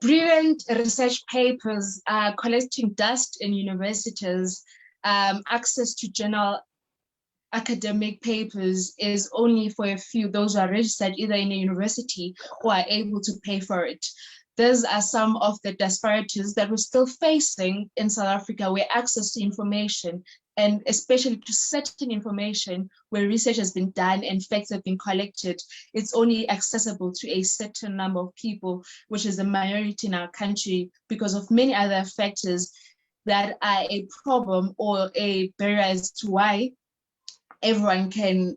Brilliant research papers are collecting dust in universities. Access to journal academic papers is only for a few, those who are registered either in a university or are able to pay for it. Those are some of the disparities that we're still facing in South Africa, where access to information, and especially to certain information where research has been done and facts have been collected, it's only accessible to a certain number of people, which is a minority in our country because of many other factors that are a problem or a barrier as to why everyone can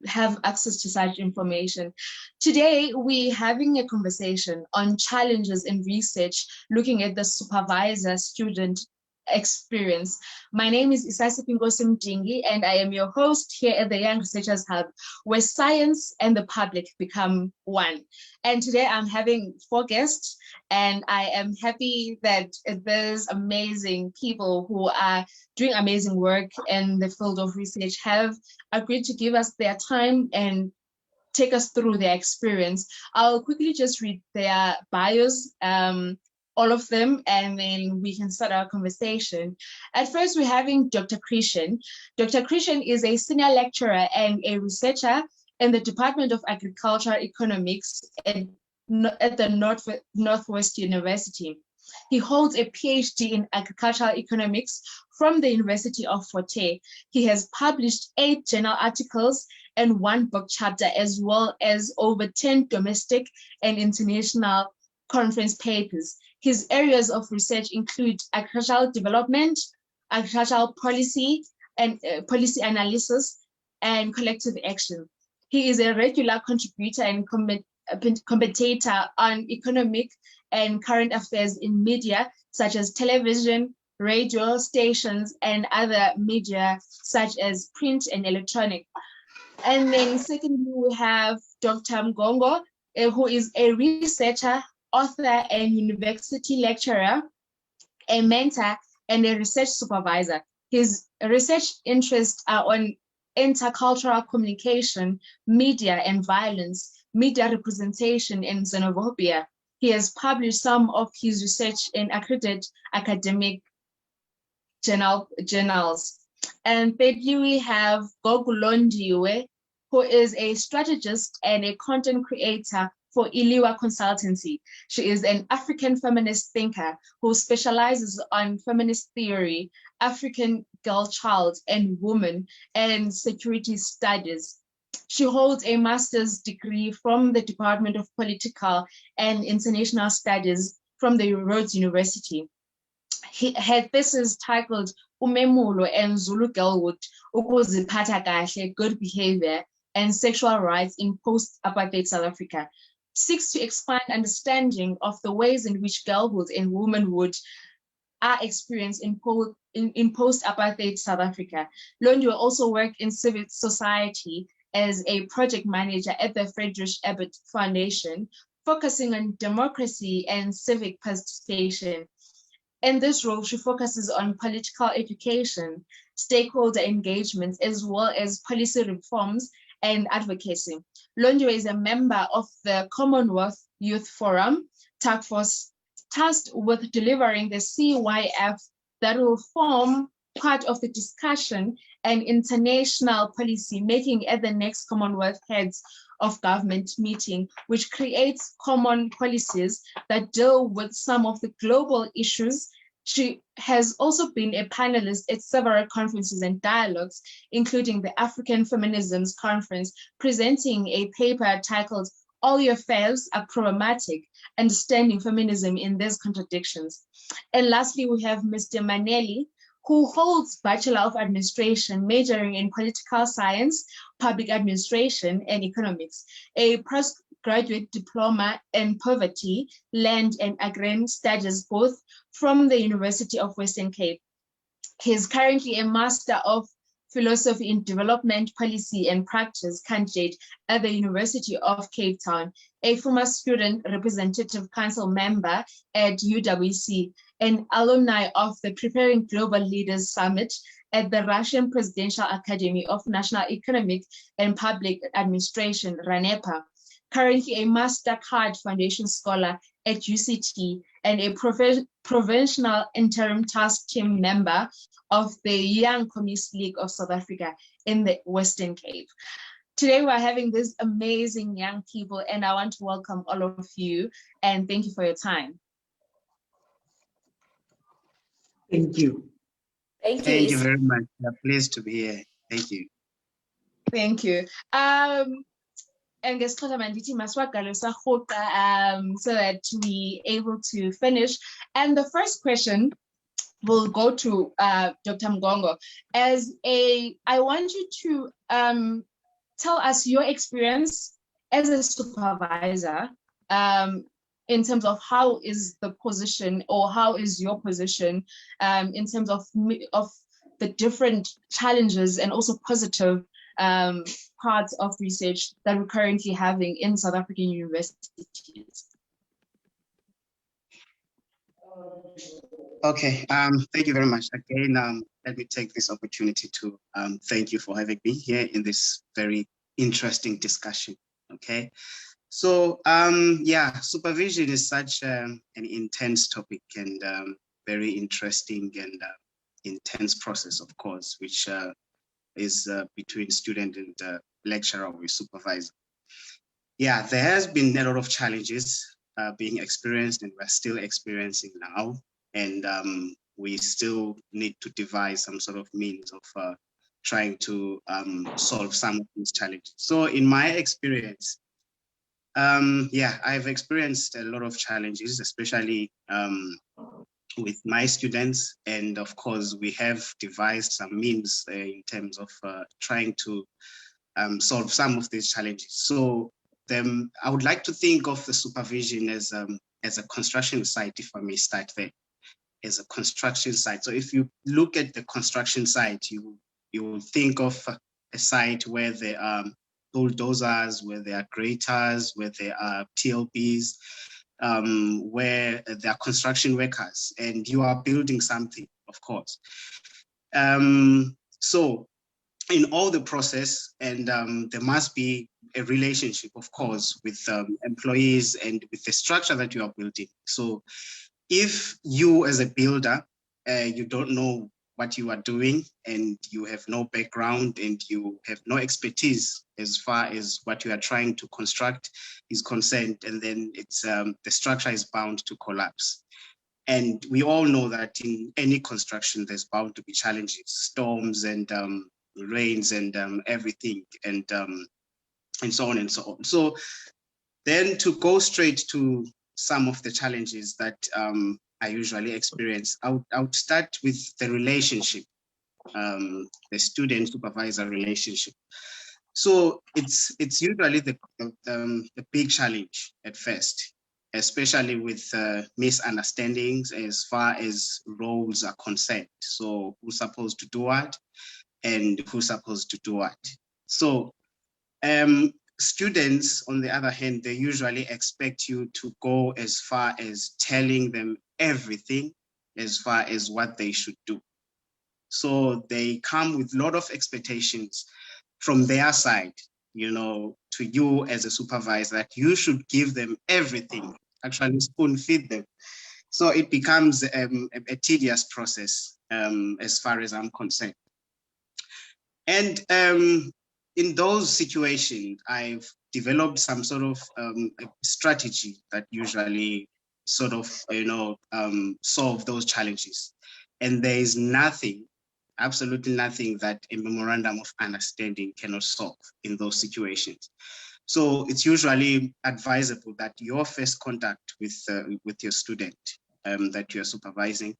have access to such information. Today, we're having a conversation on challenges in research, looking at the supervisor-student experience. My name is Isasi Pingosi Mdingi, and I am your host here at the Young Researchers Hub, where science and the public become one. And today I'm having 4 guests, and I am happy that there's amazing people who are doing amazing work in the field of research have agreed to give us their time and take us through their experience. I'll quickly just read their bios, all of them, and then we can start our conversation. At first, we're having Dr. Krishan. Dr. Krishan is a senior lecturer and a researcher in the Department of Agricultural Economics at the Northwest University. He holds a PhD in agricultural economics from the University of Fort Hare. He has published 8 journal articles and 1 book chapter, as well as over 10 domestic and international conference papers. His areas of research include agricultural development, agricultural policy, and policy analysis, and collective action. He is a regular contributor and commentator on economic and current affairs in media, such as television, radio stations, and other media, such as print and electronic. And then secondly, we have Dr. Mgongo, who is a researcher, author, and university lecturer, a mentor, and a research supervisor. His research interests are on intercultural communication, media and violence, media representation, and xenophobia. He has published some of his research in accredited academic journals. And thirdly, we have Gogulondiwe, who is a strategist and a content creator for Iliwa Consultancy. She is an African feminist thinker who specializes on feminist theory, African girl child and woman, and security studies. She holds a master's degree from the Department of Political and International Studies from the Rhodes University. Her thesis titled Umemulo and Zulu Girlhood, Ukuziphatha Kahle, Good Behavior and Sexual Rights in Post-Apartheid South Africa, seeks to expand understanding of the ways in which girlhood and womanhood are experienced in post-apartheid South Africa. Londiwe also worked in civil society as a project manager at the Friedrich Ebert Foundation, focusing on democracy and civic participation. In this role, she focuses on political education, stakeholder engagement, as well as policy reforms and advocacy. Londiwe is a member of the Commonwealth Youth Forum task force tasked with delivering the CYF that will form part of the discussion and international policy making at the next Commonwealth Heads of Government meeting, which creates common policies that deal with some of the global issues. She has also been a panelist at several conferences and dialogues, including the African Feminisms Conference, presenting a paper titled All Your Fails Are Problematic, Understanding Feminism in These Contradictions. And lastly, we have Mr. Maneli, who holds Bachelor of Administration, majoring in Political Science, Public Administration, and Economics, a postgraduate diploma in Poverty, Land, and Agrarian Studies, both from the University of Western Cape. He is currently a Master of Philosophy in Development, Policy and Practice candidate at the University of Cape Town, a former Student Representative Council member at UWC, an alumni of the Preparing Global Leaders Summit at the Russian Presidential Academy of National Economic and Public Administration, RANEPA, currently a MasterCard Foundation Scholar at UCT and a provincial interim task team member of the Young Communist League of South Africa in the Western Cape. Today we're having these amazing young people, and I want to welcome all of you and thank you for your time. Thank you. Thank you very much. We're pleased to be here. Thank you. Thank you. And so that we able to finish. And the first question will go to Dr. Mgongo. I want you to tell us your experience as a supervisor in terms of how is the position or how is your position in terms of the different challenges and also positive parts of research that we're currently having in South African universities. Okay, thank you very much. Again, let me take this opportunity to thank you for having me here in this very interesting discussion, okay? So, yeah, supervision is such an intense topic and very interesting and intense process, of course, which is between student and lecturer or supervisor. Yeah, there has been a lot of challenges being experienced and we're still experiencing now. And we still need to devise some sort of means of trying to solve some of these challenges. So in my experience, yeah, I've experienced a lot of challenges, especially with my students. And of course, we have devised some means in terms of trying to solve some of these challenges. So I would like to think of the supervision as a construction site, if I may start there, as a construction site. So if you look at the construction site, you will think of a site where there are bulldozers, where there are graders, where there are TLBs, where there are construction workers, and you are building something, of course. So in all the process, and there must be a relationship, of course, with employees and with the structure that you are building. So if you as a builder, you don't know what you are doing and you have no background and you have no expertise as far as what you are trying to construct is concerned, and then it's the structure is bound to collapse. And we all know that in any construction, there's bound to be challenges, storms and rains and everything, and so on and so on. So then to go straight to some of the challenges that I usually experience, I would start with the relationship, the student-supervisor relationship. So it's usually the big challenge at first, especially with misunderstandings as far as roles are concerned. So who's supposed to do what and who's supposed to do what. So students, on the other hand, they usually expect you to go as far as telling them everything as far as what they should do. So they come with a lot of expectations from their side, you know, to you as a supervisor, that you should give them everything, actually spoon feed them. So it becomes a tedious process as far as I'm concerned. And in those situations, I've developed some sort of strategy that usually sort of, you know, solve those challenges. And there is nothing, absolutely nothing that a memorandum of understanding cannot solve in those situations. So it's usually advisable that your first contact with your student that you're supervising,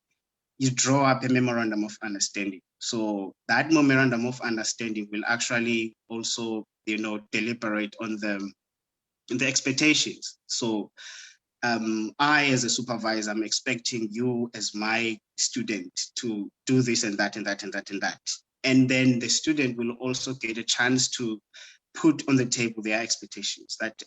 you draw up a memorandum of understanding. So that memorandum of understanding will actually also, you know, deliberate on the expectations. So I, as a supervisor, I'm expecting you as my student to do this and that and that and that and that. And then the student will also get a chance to put on the table their expectations that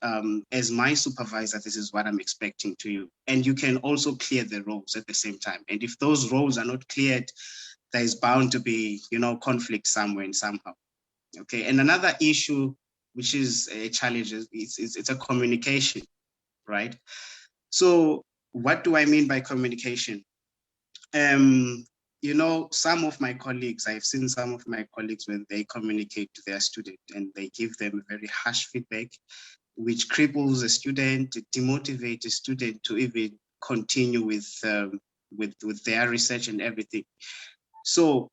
as my supervisor, this is what I'm expecting to you. And you can also clear the roles at the same time. And if those roles are not cleared, there is bound to be, conflict somewhere and somehow. Okay. And another issue, which is a challenge, it's a communication, right? So what do I mean by communication? Some of my colleagues, I've seen some of my colleagues when they communicate to their student and they give them very harsh feedback, which cripples a student, demotivates a student to even continue with their research and everything. So,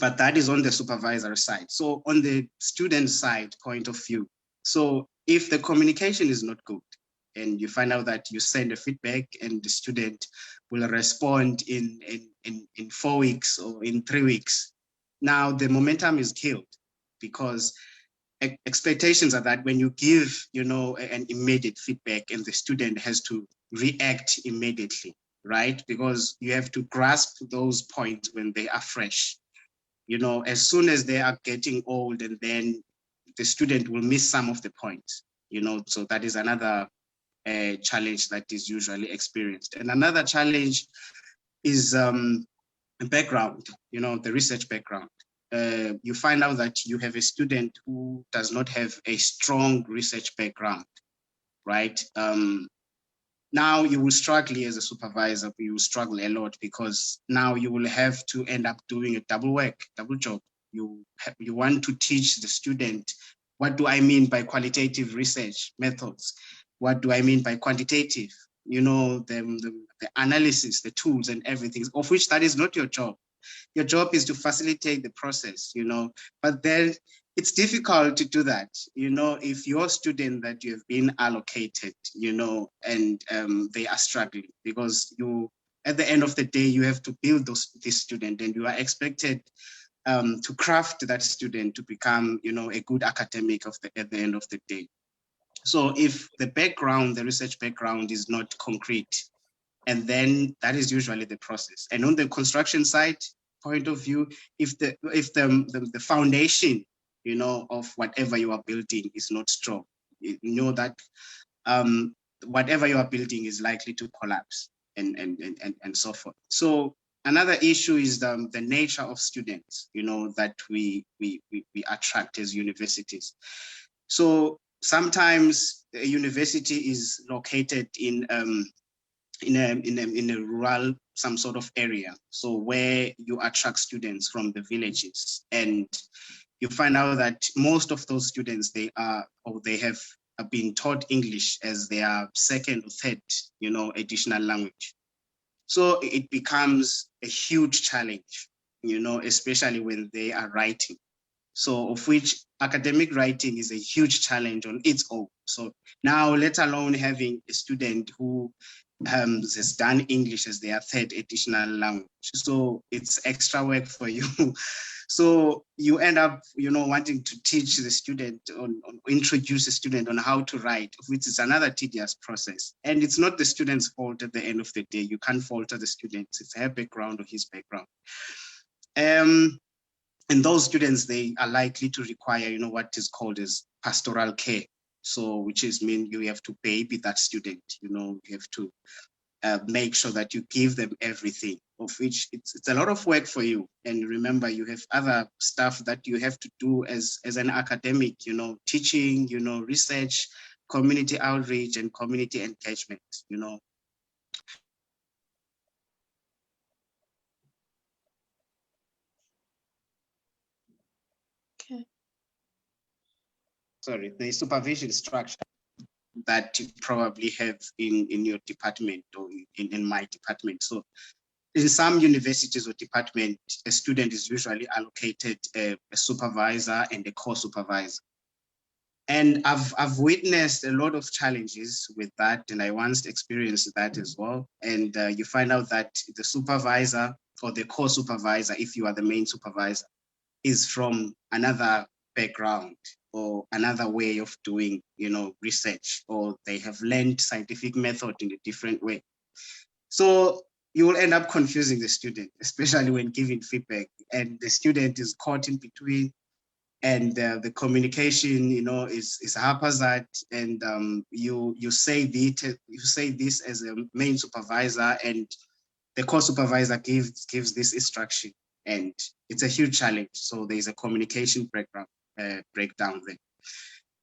but that is on the supervisor side. So on the student side point of view, so if the communication is not good, and you find out that you send a feedback and the student will respond in 4 weeks or in 3 weeks. Now the momentum is killed because expectations are that when you give, an immediate feedback and the student has to react immediately, right? Because you have to grasp those points when they are fresh. As soon as they are getting old, and then the student will miss some of the points, so that is another challenge that is usually experienced. And another challenge is background, the research background. You find out that you have a student who does not have a strong research background, right? Now you will struggle as a supervisor, you will struggle a lot because now you will have to end up doing a double job. You want to teach the student, what do I mean by qualitative research methods? What do I mean by quantitative? The analysis, the tools and everything, of which that is not your job. Your job is to facilitate the process, but then it's difficult to do that, if your student that you have been allocated, and they are struggling because at the end of the day, you have to build this student and you are expected to craft that student to become, a good academic at the end of the day. So if the research background is not concrete, and then that is usually the process. And on the construction side point of view, if the foundation, of whatever you are building is not strong, you know that whatever you are building is likely to collapse and so forth. So another issue is the nature of students, that we attract as universities. So sometimes a university is located in a rural, some sort of area. So where you attract students from the villages, and you find out that most of those students, they have been taught English as their second or third, additional language. So it becomes a huge challenge, especially when they are writing. So of which academic writing is a huge challenge on its own. So now, let alone having a student who has done English as their third additional language. So it's extra work for you. So you end up, wanting to teach the student introduce the student on how to write, which is another tedious process. And it's not the student's fault at the end of the day. You can't falter the student. It's her background or his background. And those students, they are likely to require, what is called as pastoral care. So, which is mean you have to baby that student, you have to make sure that you give them everything, of which it's a lot of work for you. And remember, you have other stuff that you have to do as an academic, teaching, research, community outreach, and community engagement, Okay. Sorry, the supervision structure that you probably have in your department or in my department. So in some universities or department, a student is usually allocated a supervisor and a co-supervisor. And I've witnessed a lot of challenges with that, and I once experienced that as well. And you find out that the supervisor or the co-supervisor, if you are the main supervisor, is from another background or another way of doing, research, or they have learned scientific method in a different way. So you will end up confusing the student, especially when giving feedback, and the student is caught in between, and the communication, is haphazard, and you say this as a main supervisor, and the co-supervisor gives this instruction, and it's a huge challenge. So there's a communication breakdown there.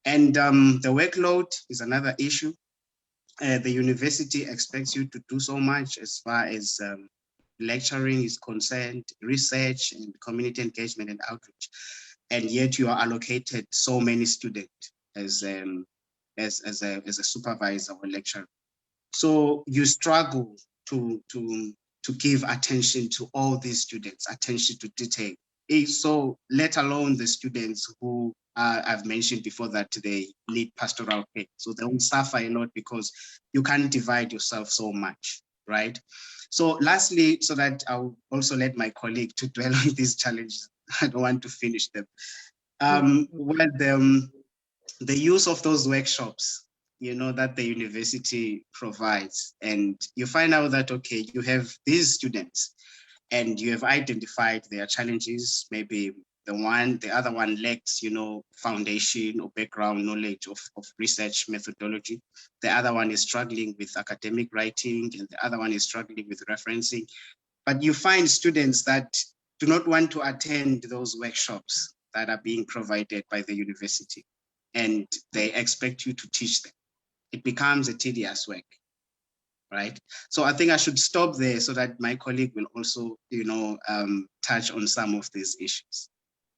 And the workload is another issue. The university expects you to do so much as far as lecturing is concerned, research and community engagement and outreach, and yet you are allocated so many students as a supervisor or lecturer. So you struggle to give attention to all these students, attention to detail. So let alone the students who I've mentioned before that they need pastoral care. So they will suffer a lot because you can't divide yourself so much, right? So lastly, so that I'll also let my colleague to dwell on these challenges. I don't want to finish them. The use of those workshops, that the university provides, and you find out that, okay, you have these students and you have identified their challenges. Maybe the other one lacks, foundation or background knowledge of research methodology. The other one is struggling with academic writing, and the other one is struggling with referencing. But you find students that do not want to attend those workshops that are being provided by the university, and they expect you to teach them. It becomes a tedious work, right? So I think I should stop there so that my colleague will also, touch on some of these issues.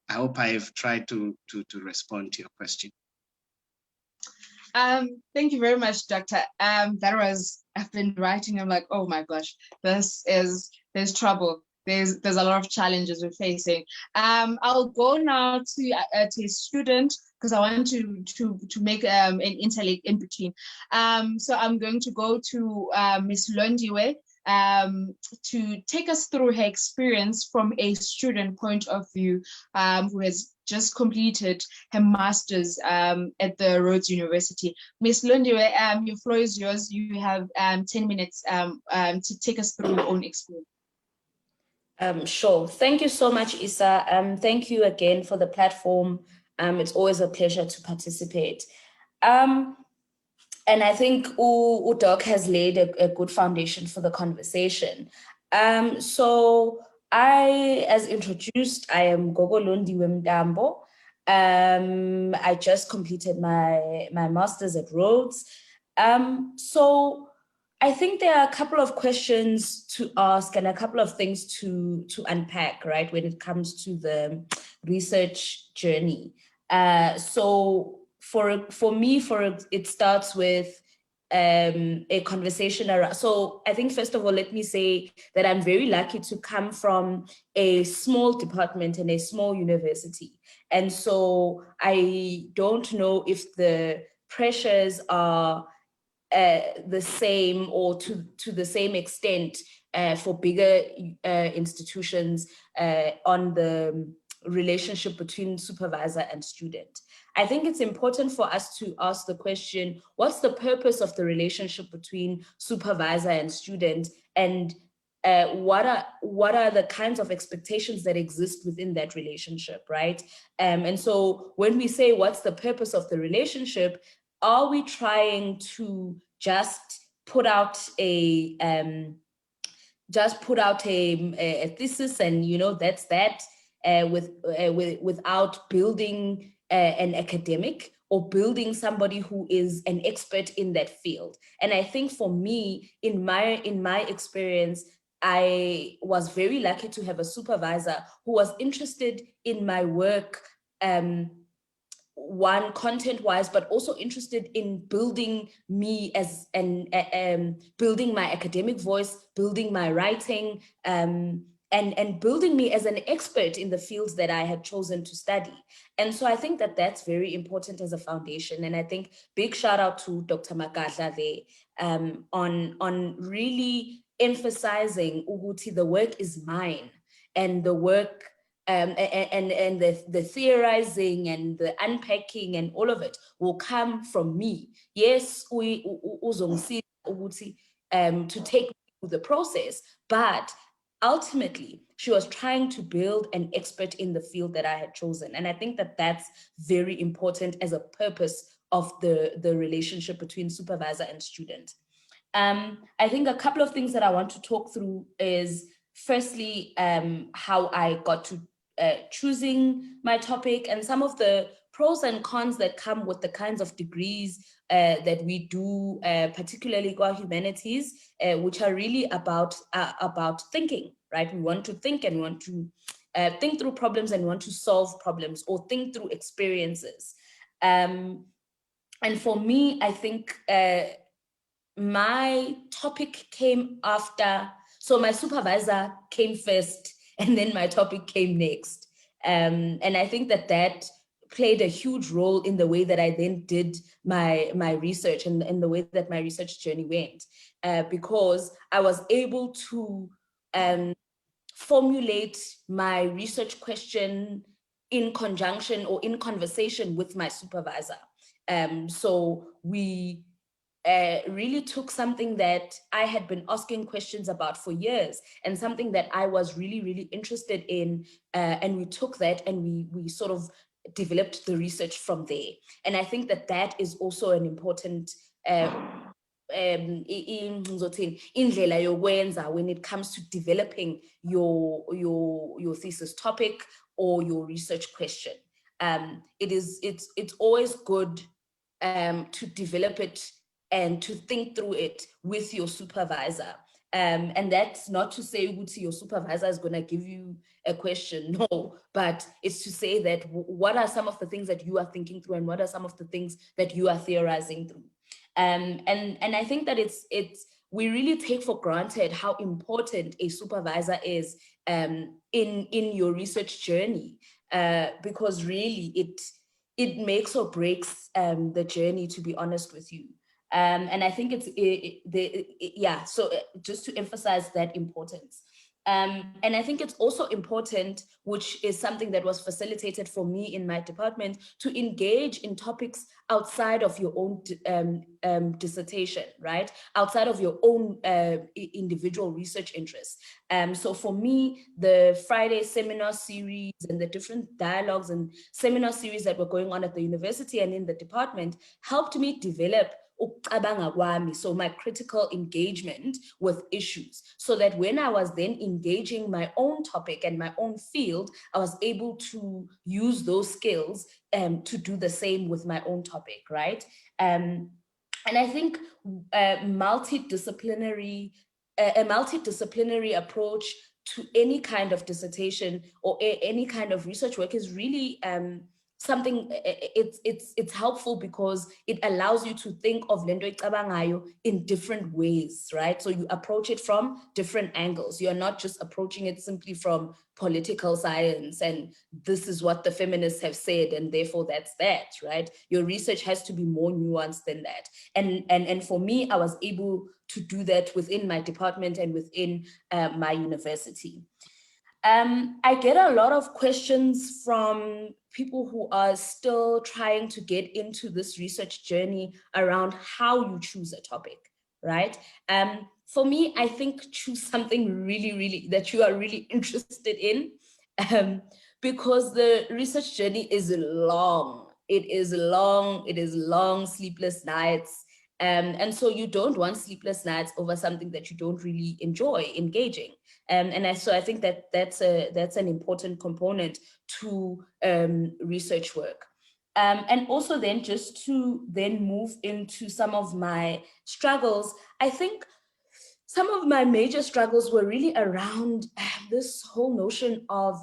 I hope I have tried to respond to your question. Thank you very much, Doctor. I've been writing, I'm like, oh my gosh, there's trouble. There's a lot of challenges we're facing. I'll go now to a student, because I want to make an interlink in between. So I'm going to go to Ms. Londiwe to take us through her experience from a student point of view, who has just completed her master's at the Rhodes University. Ms. Londiwe, your floor is yours. You have 10 minutes to take us through your own experience. Sure. Thank you so much, Isa. Thank you again for the platform. It's always a pleasure to participate. And I think Doc has laid a good foundation for the conversation. So I, as introduced, I am Gogo Londiwe Mdambo. I just completed my master's at Rhodes. So I think there are a couple of questions to ask and a couple of things to unpack, right, when it comes to the research journey. So for me, it starts with a conversation around. So I think, first of all, let me say that I'm very lucky to come from a small department and a small university. And so I don't know if the pressures are the same or to the same extent for bigger institutions on the relationship between supervisor and student. I think it's important for us to ask the question, what's the purpose of the relationship between supervisor and student, and what are the kinds of expectations that exist within that relationship, right? And so when we say what's the purpose of the relationship, are we trying to just put out a thesis and that's that without building an academic or building somebody who is an expert in that field? And I think for me, in my experience, I was very lucky to have a supervisor who was interested in my work, one content-wise, but also interested in building me as building my academic voice, building my writing, and building me as an expert in the fields that I had chosen to study. And so I think that that's very important as a foundation. And I think big shout out to Dr. Magadla there on really emphasizing Uguti, the work is mine, and the work and the theorizing and the unpacking and all of it will come from me. Yes, to take the process, but ultimately she was trying to build an expert in the field that I had chosen. And I think that that's very important as a purpose of the relationship between supervisor and student. I think a couple of things that I want to talk through is firstly, how I got to choosing my topic and some of the pros and cons that come with the kinds of degrees that we do, particularly core humanities, which are really about thinking, right? We want to think and we want to think through problems and we want to solve problems or think through experiences. And for me, I think my topic came after, so my supervisor came first and then my topic came next. And I think that that played a huge role in the way that I then did my research and the way that my research journey went, because I was able to formulate my research question in conjunction or in conversation with my supervisor. So we really took something that I had been asking questions about for years and something that I was really, really interested in. And we took that and we sort of developed the research from there. And I think that that is also an important indlela yokwenza when it comes to developing your thesis topic or your research question. It's always good to develop it and to think through it with your supervisor. And that's not to say your supervisor is going to give you a question, no, but it's to say that what are some of the things that you are thinking through and what are some of the things that you are theorizing through. And I think that we really take for granted how important a supervisor is in your research journey, because really it makes or breaks the journey, to be honest with you. And I think so just to emphasize that importance. And I think it's also important, which is something that was facilitated for me in my department, to engage in topics outside of your own dissertation, right? Outside of your own individual research interests. So for me, the Friday seminar series and the different dialogues and seminar series that were going on at the university and in the department helped me develop so my critical engagement with issues, so that when I was then engaging my own topic and my own field, I was able to use those skills to do the same with my own topic, right? And I think a multidisciplinary approach to any kind of dissertation or any kind of research work is really something. It's helpful because it allows you to think of lento icabangayo in different ways, right? So you approach it from different angles. You're not just approaching it simply from political science and this is what the feminists have said and therefore that's that, right? Your research has to be more nuanced than that. And for me, I was able to do that within my department and within my university. I get a lot of questions from people who are still trying to get into this research journey around how you choose a topic, right? For me, I think choose something really, really that you are really interested in, because the research journey is long. It is long, sleepless nights. And so you don't want sleepless nights over something that you don't really enjoy engaging. So I think that that's an important component to research work. And also then just to then move into some of my struggles, I think some of my major struggles were really around this whole notion of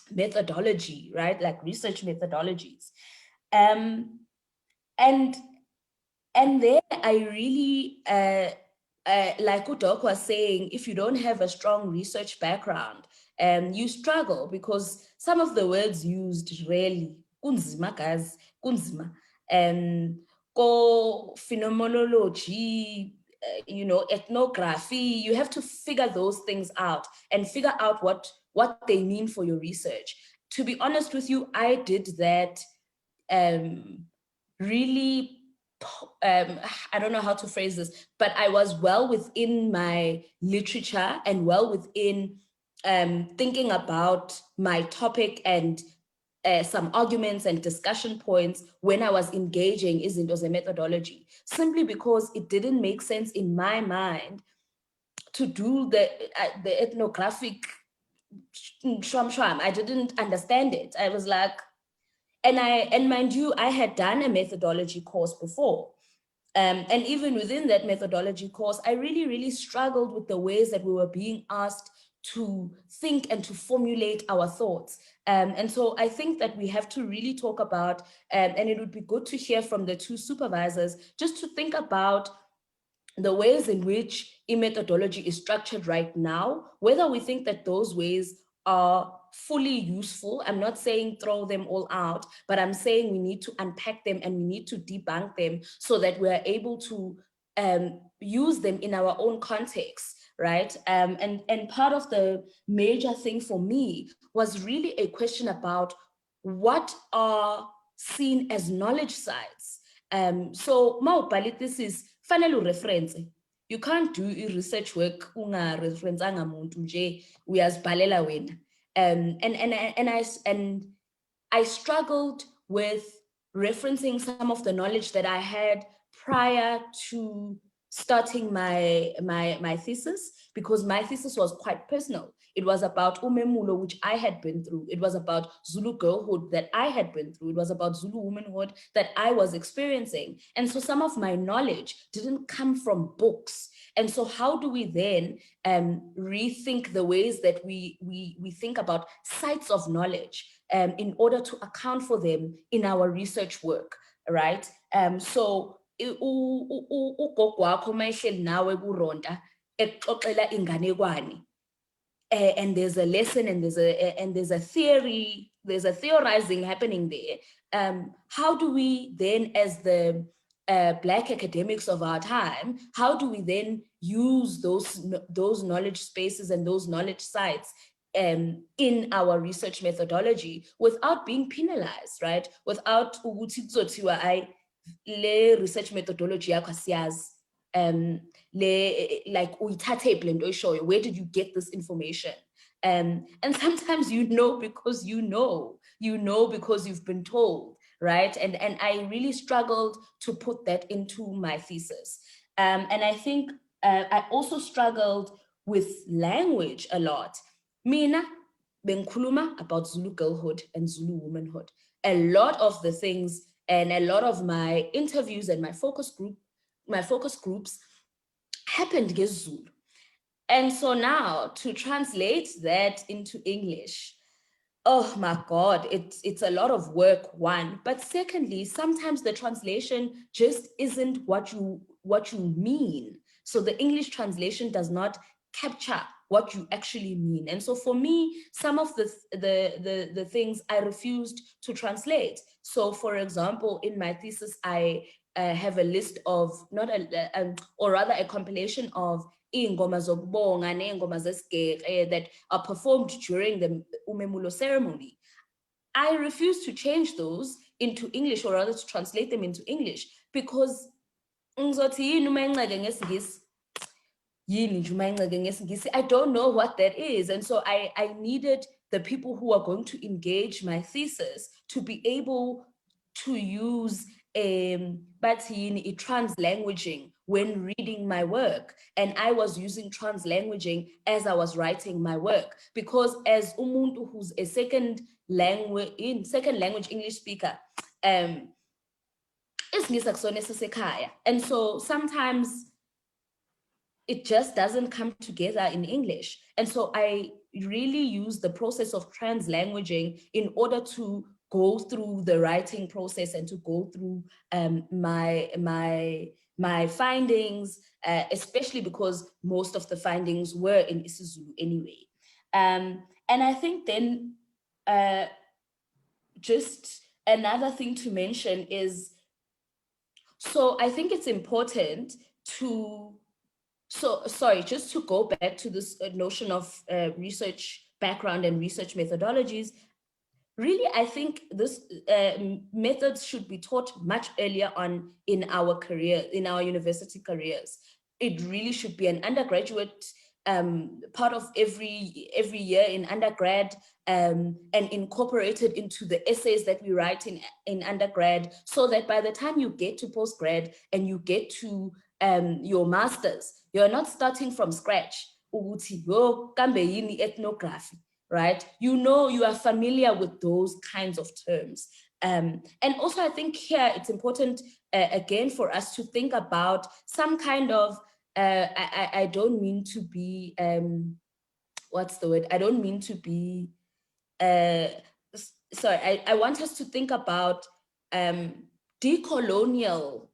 methodology, right? Like research methodologies. And then I really, like Udok was saying, if you don't have a strong research background, you struggle because some of the words used really, kunzima guys, kunzima, phenomenology, ethnography, you have to figure those things out and figure out what they mean for your research. To be honest with you, I did that really I don't know how to phrase this, but I was well within my literature and well within thinking about my topic and some arguments and discussion points when I was engaging izinto ze-methodology, simply because it didn't make sense in my mind to do the ethnographic shwam. I didn't understand it. I was like, and mind you, I had done a methodology course before. And even within that methodology course, I really struggled with the ways that we were being asked to think and to formulate our thoughts. And so I think that we have to really talk about, and it would be good to hear from the two supervisors, just to think about the ways in which methodology is structured right now, whether we think that those ways are fully useful. I'm not saying throw them all out, but I'm saying we need to unpack them and we need to debunk them so that we're able to use them in our own context, right? And part of the major thing for me was really a question about what are seen as knowledge sites. So mawubhala this is fanele reference. You can't do research work unga-referencanga muntu nje uyazibhalela wena. And I struggled with referencing some of the knowledge that I had prior to starting my thesis, because my thesis was quite personal. It was about umemulo, which I had been through. It was about Zulu girlhood that I had been through. It was about Zulu womanhood that I was experiencing. And so some of my knowledge didn't come from books. And so how do we then rethink the ways that we think about sites of knowledge in order to account for them in our research work, right? So ugogo wakho mayehleli nawe kuronta ekuxoxela inganekwane, and there's a lesson and there's a theory, there's a theorizing happening there. How do we then, as the Black academics of our time, how do we then use those knowledge spaces and those knowledge sites in our research methodology without being penalized, right? Without ukuthi kuzothiwa le research methodology yakho asiyazi, like uyithathe blend oyishoyo, where did you get this information? And sometimes you know because you know because you've been told, right? And I really struggled to put that into my thesis. And I think I also struggled with language a lot. Mina benkuluma about Zulu girlhood and Zulu womanhood. A lot of the things and a lot of my interviews and my focus groups happened ngesiZulu. And so now to translate that into English, oh my God, it's a lot of work, one. But secondly, sometimes the translation just isn't what you mean. So the English translation does not capture what you actually mean. And so for me, some of the things I refused to translate. So for example, in my thesis, I have a list of, or rather a compilation of iy'ngoma zokubonga ney'ngoma zesigekhe that are performed during the umemulo ceremony. I refuse to change those into English, or rather to translate them into English, because ngizothi yini uma inceke ngesingisi? Yini nje uma inceke ngesingisi? I don't know what that is. And so I needed the people who are going to engage my thesis to be able to use translanguaging when reading my work. And I was using translanguaging as I was writing my work, because as umuntu who's a second language English speaker, and so sometimes it just doesn't come together in English. And so I really use the process of translanguaging in order to go through the writing process and to go through my findings, especially because most of the findings were in isiZulu anyway. And I think then just another thing to mention is, so I think it's important to, just to go back to this notion of research background and research methodologies. really, I think this methods should be taught much earlier on in our career, in our university careers. It really should be an undergraduate part of every year in undergrad, and incorporated into the essays that we write in undergrad, so that by the time you get to postgrad and you get to your masters, you're not starting from scratch. Ethnography, right? You know, you are familiar with those kinds of terms. And also I think here it's important, again, for us to think about some kind of, I don't mean to be, what's the word? I don't mean to be, sorry, I want us to think about decolonial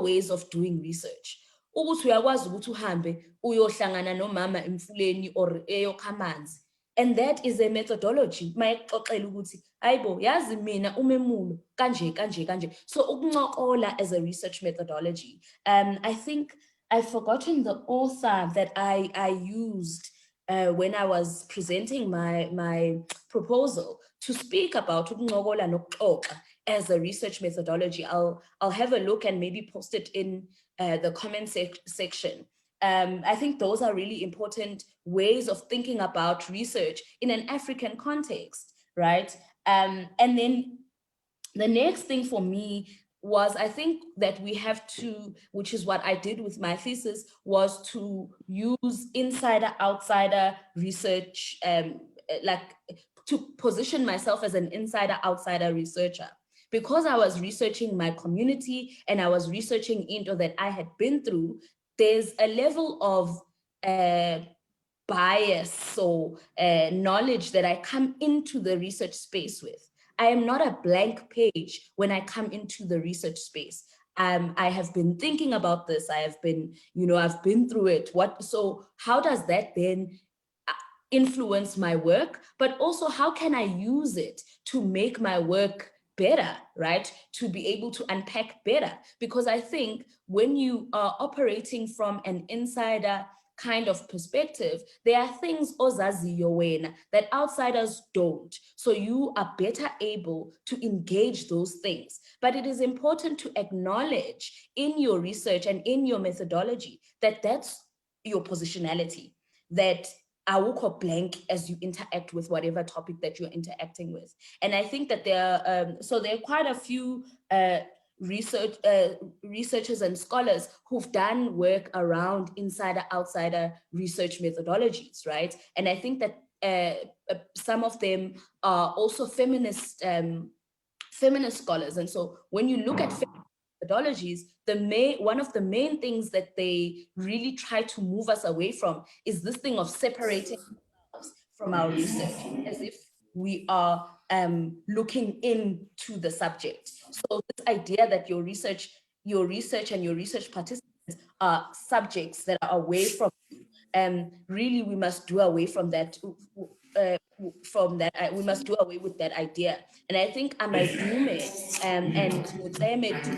ways of doing research. Ukuthi uyakwazi ukuthi uhambe uyohlangana nomama emfuleni or eyokha amanzi. And that is a methodology. Mayexoxela ukuthi ayibo yazi mina umemulo kanje kanje kanje. So ukuncokola as a research methodology. I think I've forgotten the author that I used when I was presenting my proposal to speak about ukuncokola nokuxoxa as a research methodology. I'll have a look and maybe post it in the comment section. I think those are really important ways of thinking about research in an African context, right? And then the next thing for me was, I think that we have to, which is what I did with my thesis, was to use insider-outsider research, like to position myself as an insider-outsider researcher. Because I was researching my community and I was researching into that I had been through, there's a level of bias or knowledge that I come into the research space with. I am not a blank page when I come into the research space. I have been thinking about this. I have been, I've been through it. So how does that then influence my work? But also, how can I use it to make my work better, right? To be able to unpack better. Because I think when you are operating from an insider kind of perspective, there are things ozaziyo wena that outsiders don't. So you are better able to engage those things. But it is important to acknowledge in your research and in your methodology that that's your positionality, that awukho blank as you interact with whatever topic that you're interacting with. And I think that there are quite a few researchers and scholars who've done work around insider-outsider research methodologies, right? And I think that some of them are also feminist scholars. And so when you look at methodologies, one of the main things that they really try to move us away from is this thing of separating ourselves from our research, as if we are looking into the subject. So this idea that your research and your research participants are subjects that are away from you, really we must do away from that. We must do away with that idea. And I think Amadume and Mutseme do.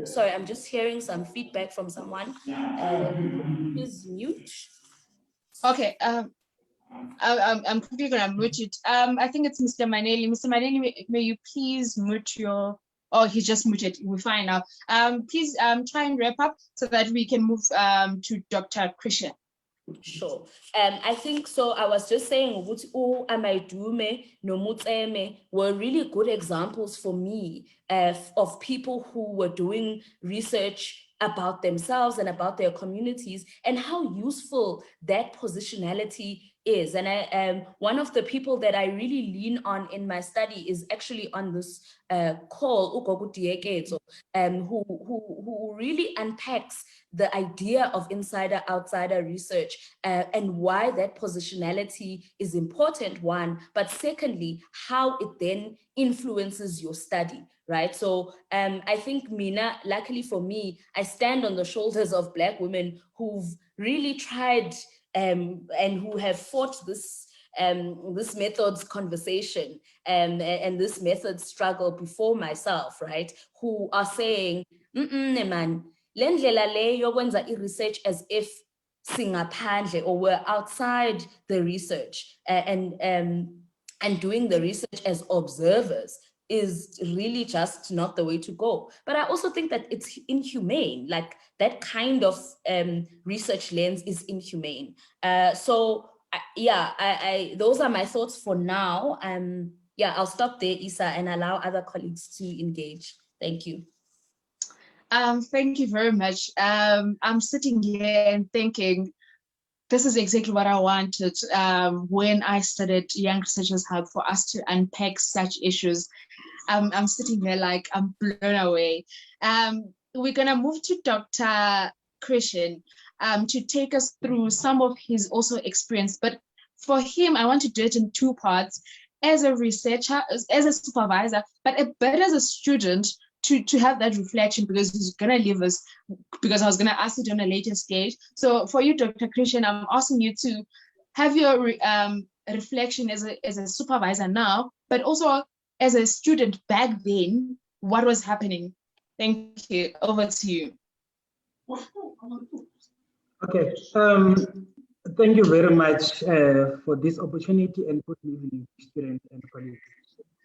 Sorry, I'm just hearing some feedback from someone. Please mute. Okay. I'm quickly gonna mute it. I think it's Mr. Maneli. Mr. Maneli, may you please mute your? Oh, he just muted. We're fine now. Please try and wrap up so that we can move to Dr. Christian. Sure. I think so. I was just saying, Amaidume, no Mutseme were really good examples for me of people who were doing research about themselves and about their communities and how useful that positionality is. And one of the people that I really lean on in my study is actually on this call, Ugogo Diekezo, who really unpacks the idea of insider-outsider research and why that positionality is important, one, but secondly, how it then influences your study, right? So I think Mina, luckily for me, I stand on the shoulders of Black women who've really tried and who have fought this methods conversation and this methods struggle before myself, right? Who are saying, man, lendlela le yokwenza research as if singaphandle or we're outside the research. And and doing the research as observers is really just not the way to go. But I also think that it's inhumane, like that kind of research lens is inhumane. Those are my thoughts for now. Yeah, I'll stop there, Isa, and allow other colleagues to engage. Thank you. Thank you very much. I'm sitting here and thinking, this is exactly what I wanted when I started Young Researchers Hub, for us to unpack such issues. I'm sitting here like I'm blown away. We're gonna move to Dr. Christian to take us through some of his also experience. But for him, I want to do it in two parts: as a researcher, as a supervisor, but a bit as a student, to have that reflection, because he's gonna leave us, because I was gonna ask it on a later stage. So for you, Dr. Christian, I'm asking you to have your reflection as a supervisor now, but also as a student back then, what was happening? Thank you. Over to you. Okay. Thank you very much for this opportunity, and good evening, students and colleagues.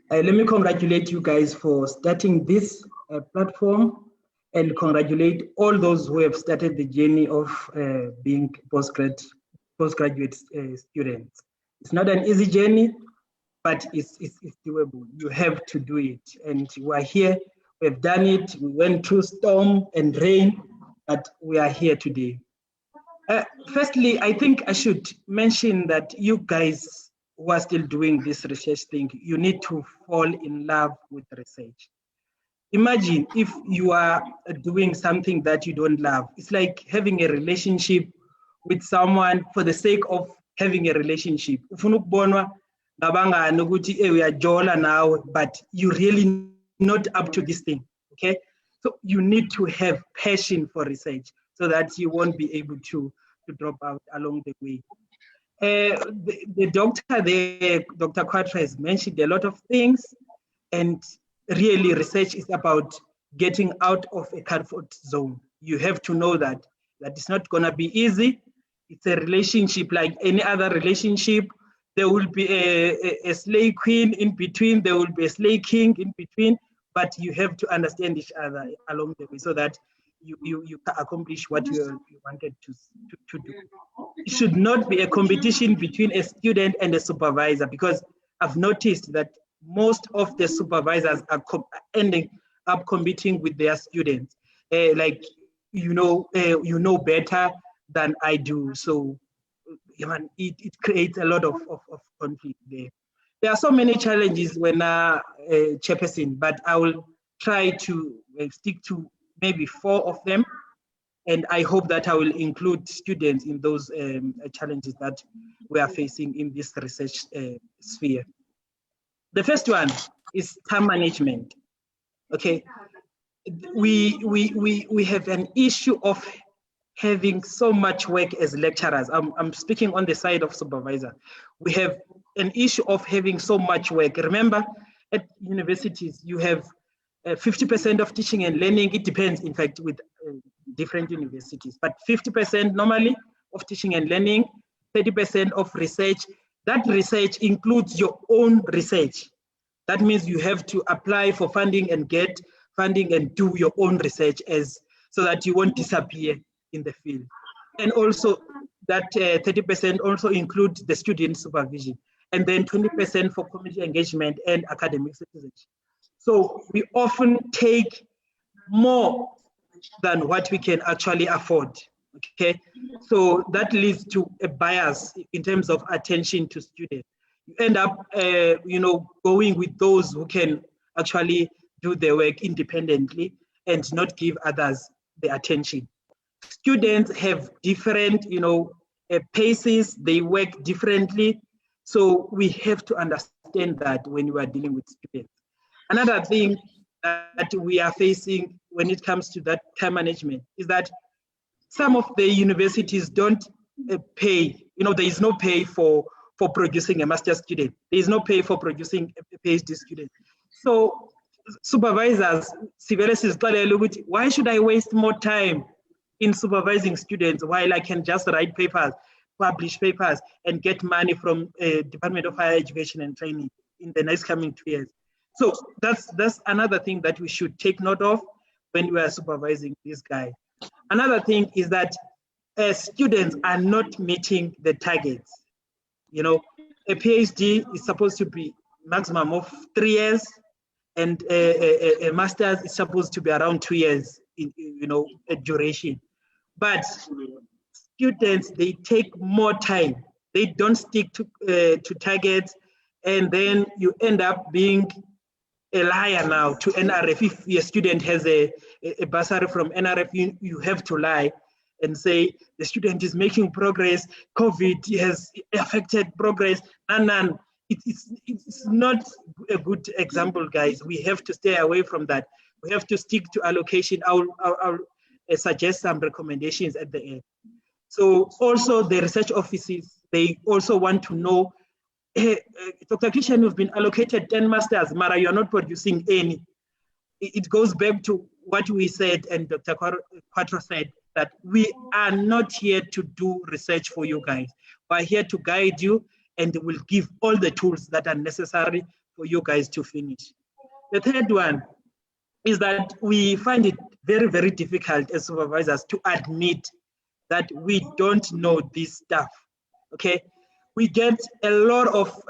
Let me congratulate you guys for starting this platform, and congratulate all those who have started the journey of being postgraduate students. It's not an easy journey, but it's doable. You have to do it. And we are here, we have done it. We went through storm and rain, but we are here today. Firstly, I think I should mention that you guys who are still doing this research thing, you need to fall in love with research. Imagine if you are doing something that you don't love. It's like having a relationship with someone for the sake of having a relationship. We are jola now, but you're really not up to this thing, okay? So you need to have passion for research so that you won't be able to drop out along the way. The doctor there, Dr. Quatra, has mentioned a lot of things, and really research is about getting out of a comfort zone. You have to know that it's not gonna be easy. It's a relationship like any other relationship. There will be a slave queen in between, there will be a slave king in between, but you have to understand each other along the way so that you accomplish what you wanted to do. It should not be a competition between a student and a supervisor, because I've noticed that most of the supervisors are ending up competing with their students. Like, you know better than I do. So it creates a lot of conflict there. There are so many challenges when chairperson, but I will try to stick to maybe 4 of them. And I hope that I will include students in those challenges that we are facing in this research sphere. The first one is time management. Okay, we have an issue of having so much work as lecturers. I'm speaking on the side of supervisor. We have an issue of having so much work. Remember, at universities, you have 50% of teaching and learning. It depends, in fact, with different universities, but 50% normally of teaching and learning, 30% of research. That research includes your own research. That means you have to apply for funding and get funding and do your own research so that you won't disappear in the field. And also that 30% also include the student supervision, and then 20% for community engagement and academic citizenship. So we often take more than what we can actually afford, okay? So that leads to a bias in terms of attention to students. You end up, going with those who can actually do their work independently and not give others the attention. Students have different, paces, they work differently. So we have to understand that when we are dealing with students. Another thing that we are facing when it comes to that time management is that some of the universities don't pay, there is no pay for producing a master's student. There is no pay for producing a PhD student. So supervisors, why should I waste more time in supervising students while I can just write papers? publish papers and get money from Department of Higher Education and Training in the next coming 2 years. So that's another thing that we should take note of when we are supervising this guy. Another thing is that students are not meeting the targets. You know, a PhD is supposed to be maximum of 3 years, and a master's is supposed to be around 2 years in, you know, a duration. But students, they take more time. They don't stick to targets, and then you end up being a liar now to NRF. If your student has a bursary from NRF, you have to lie and say the student is making progress, COVID has affected progress. And it's not a good example, guys. We have to stay away from that. We have to stick to allocation. I'll suggest some recommendations at the end. So also the research offices, they also want to know, hey, Dr. Christian, you've been allocated 10 masters, Mara, you're not producing any. It goes back to what we said, and Dr. Quattro said, that we are not here to do research for you guys. We're here to guide you, and we'll give all the tools that are necessary for you guys to finish. The third one is that we find it very, very difficult as supervisors to admit that we don't know this stuff, okay? We get a lot of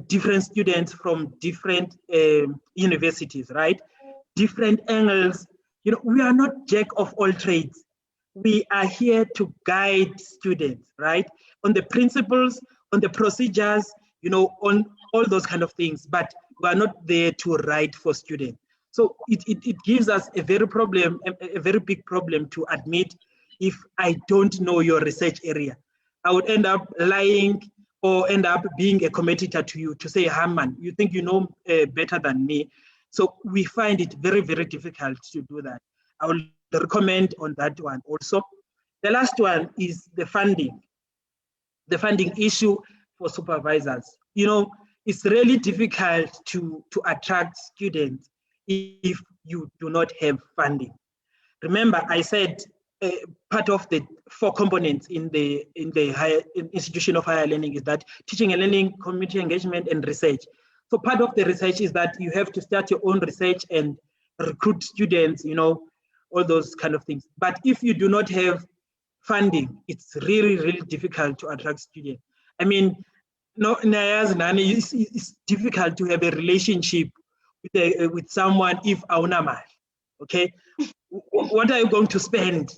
different students from different universities, right? Different angles. You know, we are not jack of all trades. We are here to guide students, right? On the principles, on the procedures, you know, on all those kind of things, but we are not there to write for students. So it gives us a very big problem to admit, if I don't know your research area, I would end up lying or end up being a competitor to you, to say, Haman, you think you know better than me. So we find it very, very difficult to do that. I will recommend on that one also. The last one is the funding issue for supervisors. You know, it's really difficult to attract students if you do not have funding. Remember, I said part of the 4 components in the higher institution of higher learning is that teaching and learning, community engagement, and research. So part of the research is that you have to start your own research and recruit students, you know, all those kind of things. But if you do not have funding, it's really, really difficult to attract students. I mean, it's difficult to have a relationship with someone if aunama, okay? What are you going to spend?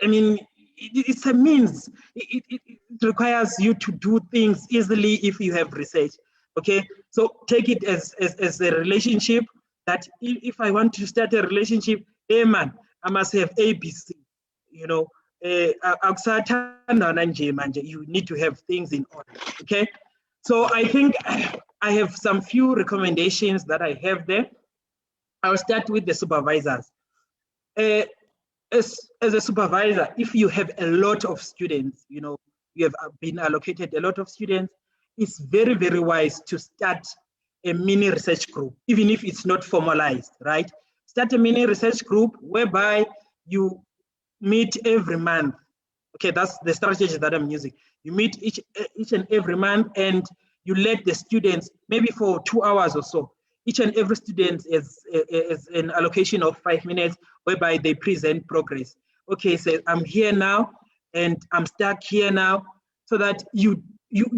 I mean, it's a means. It requires you to do things easily if you have research, okay? So take it as a relationship, that if I want to start a relationship, hey man, I must have ABC, you know, you need to have things in order, okay? So I think I have some few recommendations that I have there. I'll start with the supervisors. As a supervisor, if you have a lot of students, you know, you have been allocated a lot of students, it's very, very wise to start a mini research group, even if it's not formalized, right? Start a mini research group whereby you meet every month. Okay, that's the strategy that I'm using. You meet each and every month, and you let the students, maybe for 2 hours or so, each and every student is an allocation of 5 minutes whereby they present progress. Okay, so I'm here now and I'm stuck here now, so that you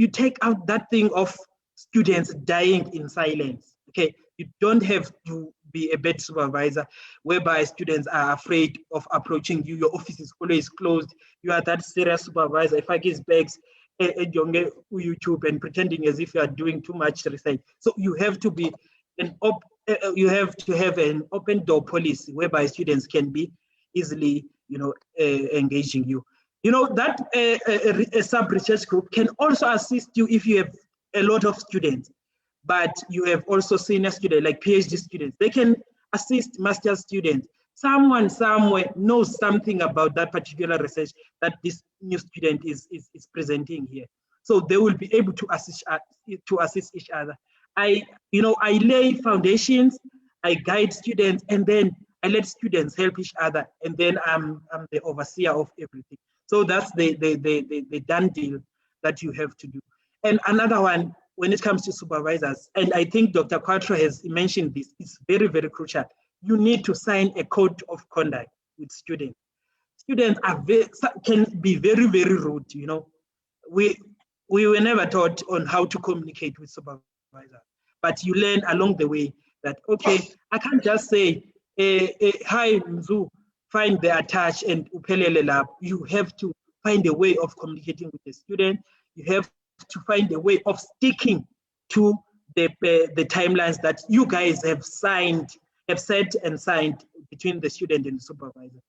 take out that thing of students dying in silence. Okay, you don't have to be a bad supervisor whereby students are afraid of approaching you. Your office is always closed. You are that serious supervisor. If I get bags YouTube and pretending as if you are doing too much research. So you have to be you have to have an open door policy whereby students can be easily, you know, engaging you. You know, that a sub-research group can also assist you if you have a lot of students, but you have also senior students, like PhD students. They can assist master's students. Someone somewhere knows something about that particular research that this new student is presenting here. So they will be able to assist each other. I lay foundations, I guide students, and then I let students help each other, and then I'm the overseer of everything. So that's the done deal that you have to do. And another one, when it comes to supervisors, and I think Dr. Quattro has mentioned this, it's very, very crucial. You need to sign a code of conduct with students. Students can be very, very rude, you know. We were never taught on how to communicate with supervisors, but you learn along the way that, okay, I can't just say, hi, Mzu, find the attach and upelele lab. You have to find a way of communicating with the student. You have to find a way of sticking to the timelines that you guys have set and signed between the student and the supervisor.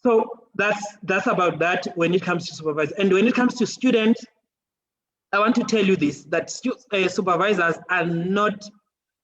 So that's about that when it comes to supervisors. And when it comes to students, I want to tell you this, that supervisors are not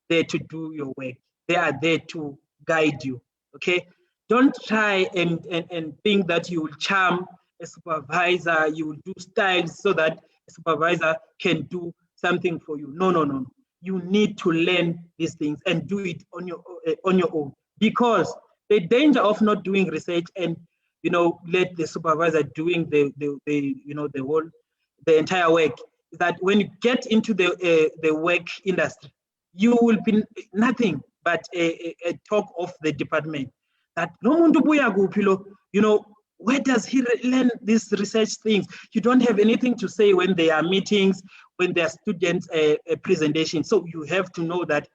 there to do your work. They are there to guide you, okay? Don't try and think that you will charm a supervisor, you will do styles so that a supervisor can do something for you. No, no, no. You need to learn these things and do it on your own, because the danger of not doing research and let the supervisor doing the entire work is that when you get into the work industry, you will be nothing but a talk of the department. That no muntu buya kuphi lo, where does he learn these research things? You don't have anything to say when there are meetings, when there are students presentation. So you have to know that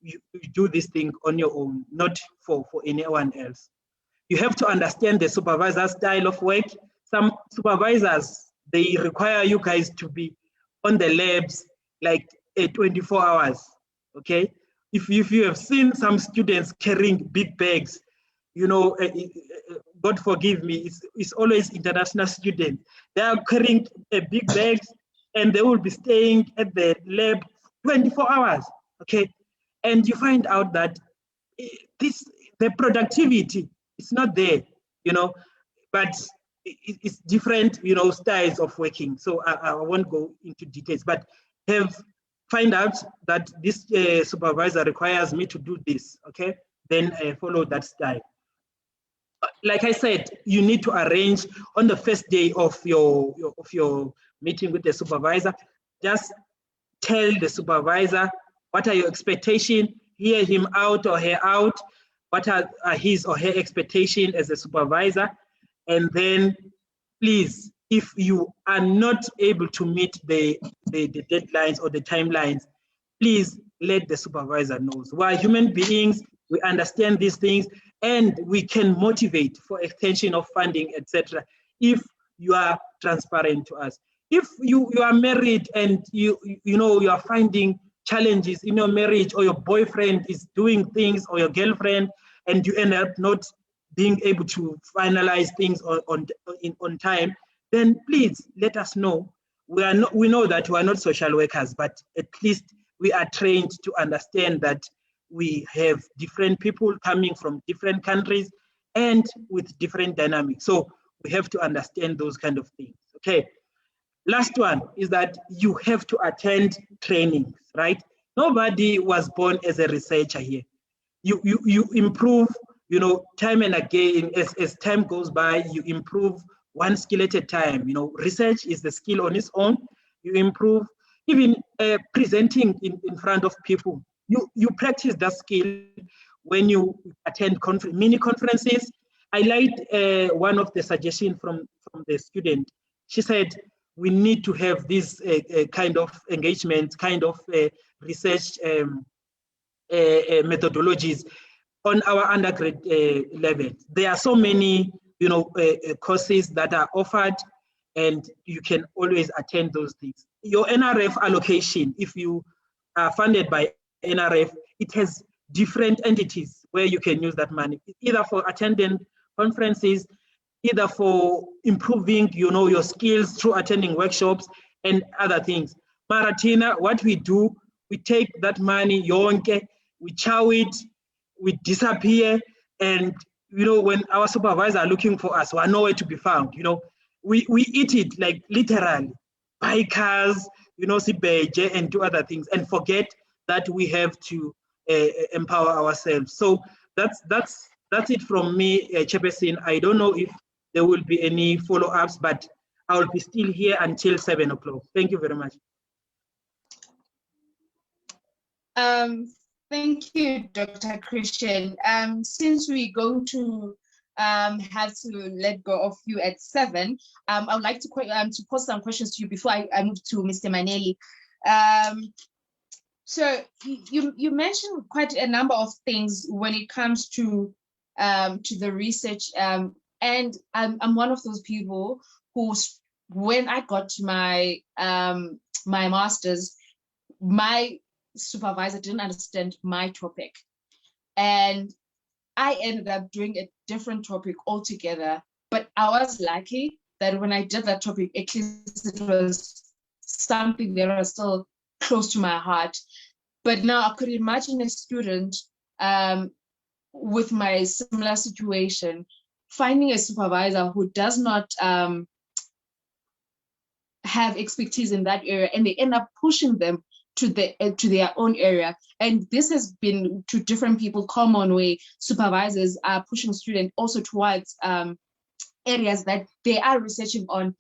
you do this thing on your own, not for anyone else. You have to understand the supervisor style of work. Some supervisors, they require you guys to be on the labs like 24 hours, okay? If you have seen some students carrying big bags, God forgive me, it's always international students. They are carrying big bags and they will be staying at the lab 24 hours, okay? And you find out that the productivity is not there, but it's different, styles of working. So I won't go into details, but find out that this supervisor requires me to do this, okay? Then follow that style. Like I said, you need to arrange on the first day of your meeting with the supervisor. Just tell the supervisor what are your expectations, hear him out or her out, what are his or her expectations as a supervisor, and then please, if you are not able to meet the deadlines or the timelines, please let the supervisor know. We are human beings, we understand these things, and we can motivate for extension of funding, etc. if you are transparent to us. If you are married and you are finding challenges in your marriage, or your boyfriend is doing things, or your girlfriend, and you end up not being able to finalize things on time, then please let us know. We know that we are not social workers, but at least we are trained to understand that we have different people coming from different countries and with different dynamics. So we have to understand those kind of things, okay? Last one is that you have to attend trainings, right? Nobody was born as a researcher here. You improve, time and again, as time goes by, you improve one skill at a time. Research is the skill on its own. You improve, even presenting in front of people. You practice that skill when you attend mini conferences. I liked one of the suggestions from the student. She said, we need to have this kind of engagement, kind of research methodologies on our undergrad level. There are so many, courses that are offered, and you can always attend those things. Your NRF allocation, if you are funded by NRF, it has different entities where you can use that money, either for attending conferences, either for improving, your skills through attending workshops and other things. Maratina, what we do, we take that money, yonke, we chow it, we disappear, and when our supervisors are looking for us, we are nowhere to be found. We eat it, like literally, buy cars, sibeje, and do other things, and forget that we have to empower ourselves. So that's it from me, Chairperson. I don't know if there will be any follow-ups, but I will be still here until 7 o'clock. Thank you very much. Thank you, Dr. Christian. Since we're going to have to let go of you at 7, I would like to pose some questions to you before I move to Mr. Maneli. So you mentioned quite a number of things when it comes to the research, and I'm one of those people who, when I got to my my master's, my supervisor didn't understand my topic, and I ended up doing a different topic altogether. But I was lucky that when I did that topic, at least it was something that was still close to my heart. But now I could imagine a student with my similar situation finding a supervisor who does not have expertise in that area, and they end up pushing them to their own area. And this has been to different people common, where supervisors are pushing students also towards areas that they are researching on,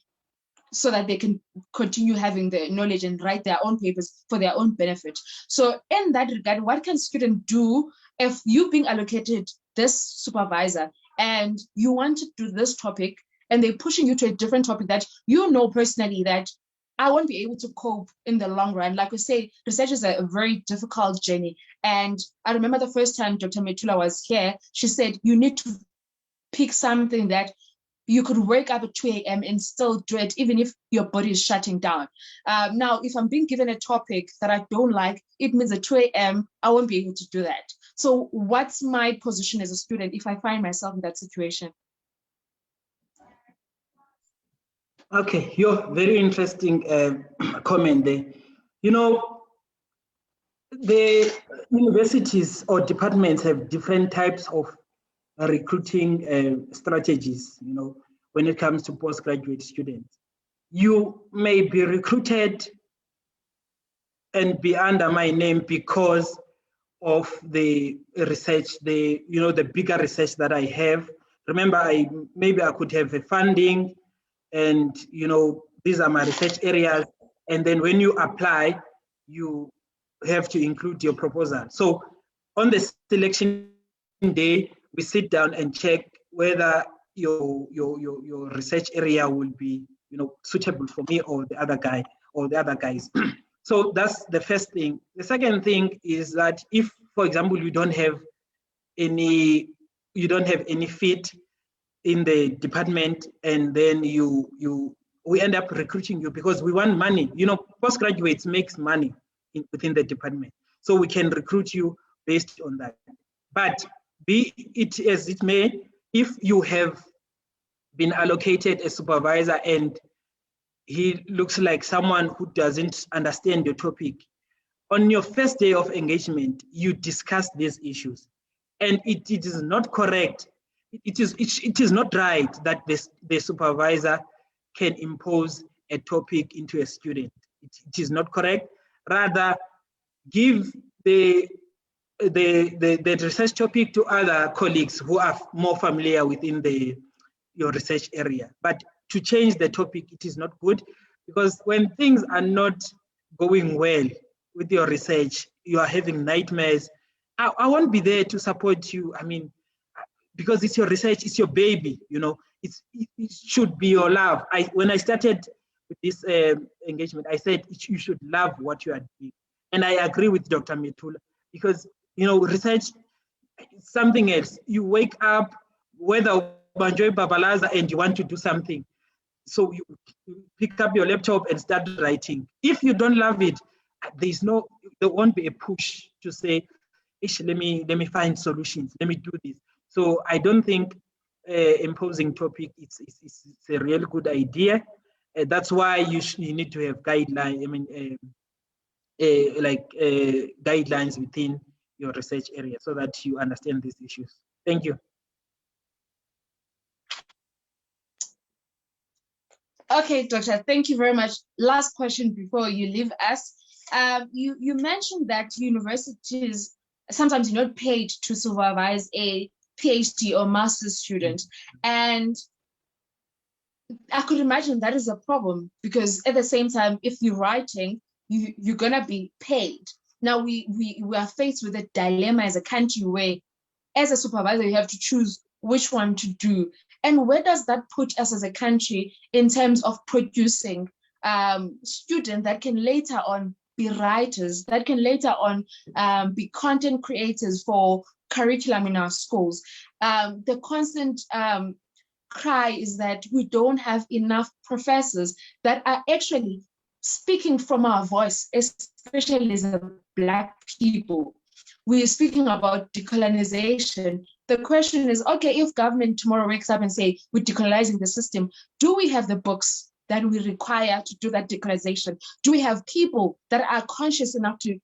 so that they can continue having the knowledge and write their own papers for their own benefit. So in that regard, what can students do if you've been allocated this supervisor and you want to do this topic, and they're pushing you to a different topic that you know personally that I won't be able to cope in the long run? Like we say, research is a very difficult journey. And I remember the first time Dr. Metula was here, she said, you need to pick something that you could wake up at 2 a.m. and still do it, even if your body is shutting down. Now, if I'm being given a topic that I don't like, it means at 2 a.m., I won't be able to do that. So what's my position as a student if I find myself in that situation? Okay, you're very interesting comment there. You know, the universities or departments have different types of recruiting strategies, you know, when it comes to postgraduate students. You may be recruited and be under my name because of the research, the bigger research that I have. Remember, maybe I could have a funding, and these are my research areas. And then when you apply, you have to include your proposal. So on the selection day, we sit down and check whether your research area will be suitable for me or the other guy or the other guys. So that's the first thing. The second thing is that if, for example, you don't have any fit in the department, and then we end up recruiting you because we want money. Postgraduates makes money within the department, so we can recruit you based on that. But be it as it may, if you have been allocated a supervisor and he looks like someone who doesn't understand your topic, on your first day of engagement, you discuss these issues, and it is not correct. It is not right that the supervisor can impose a topic into a student. It is not correct. Rather, give the research topic to other colleagues who are more familiar within your research area. But to change the topic, it is not good, because when things are not going well with your research, you are having nightmares, I won't be there to support you. I mean, because it's your research, it's your baby, it should be your love. When I started with this engagement, I said you should love what you are doing. And I agree with Dr. Metula, because research is something else. You wake up, whether Banjoy Babalaza, and you want to do something. So you pick up your laptop and start writing. If you don't love it, there won't be a push to say, let me find solutions, let me do this. So I don't think imposing topic it's a really good idea. That's why you need to have guidelines. Guidelines within your research area so that you understand these issues. Thank you. Okay, Doctor, thank you very much. Last question before you leave us. You mentioned that universities sometimes you're not paid to supervise a PhD or master's student. And I could imagine that is a problem, because at the same time, if you're writing, you're gonna be paid. Now we are faced with a dilemma as a country where, as a supervisor, you have to choose which one to do. And where does that put us as a country in terms of producing students that can later on be writers, that can later on be content creators for curriculum in our schools? The constant cry is that we don't have enough professors that are actually speaking from our voice, especially as a Black people. We're speaking about decolonization. The question is, okay, if government tomorrow wakes up and say, we're decolonizing the system, do we have the books that we require to do that decolonization? Do we have people that are conscious enough to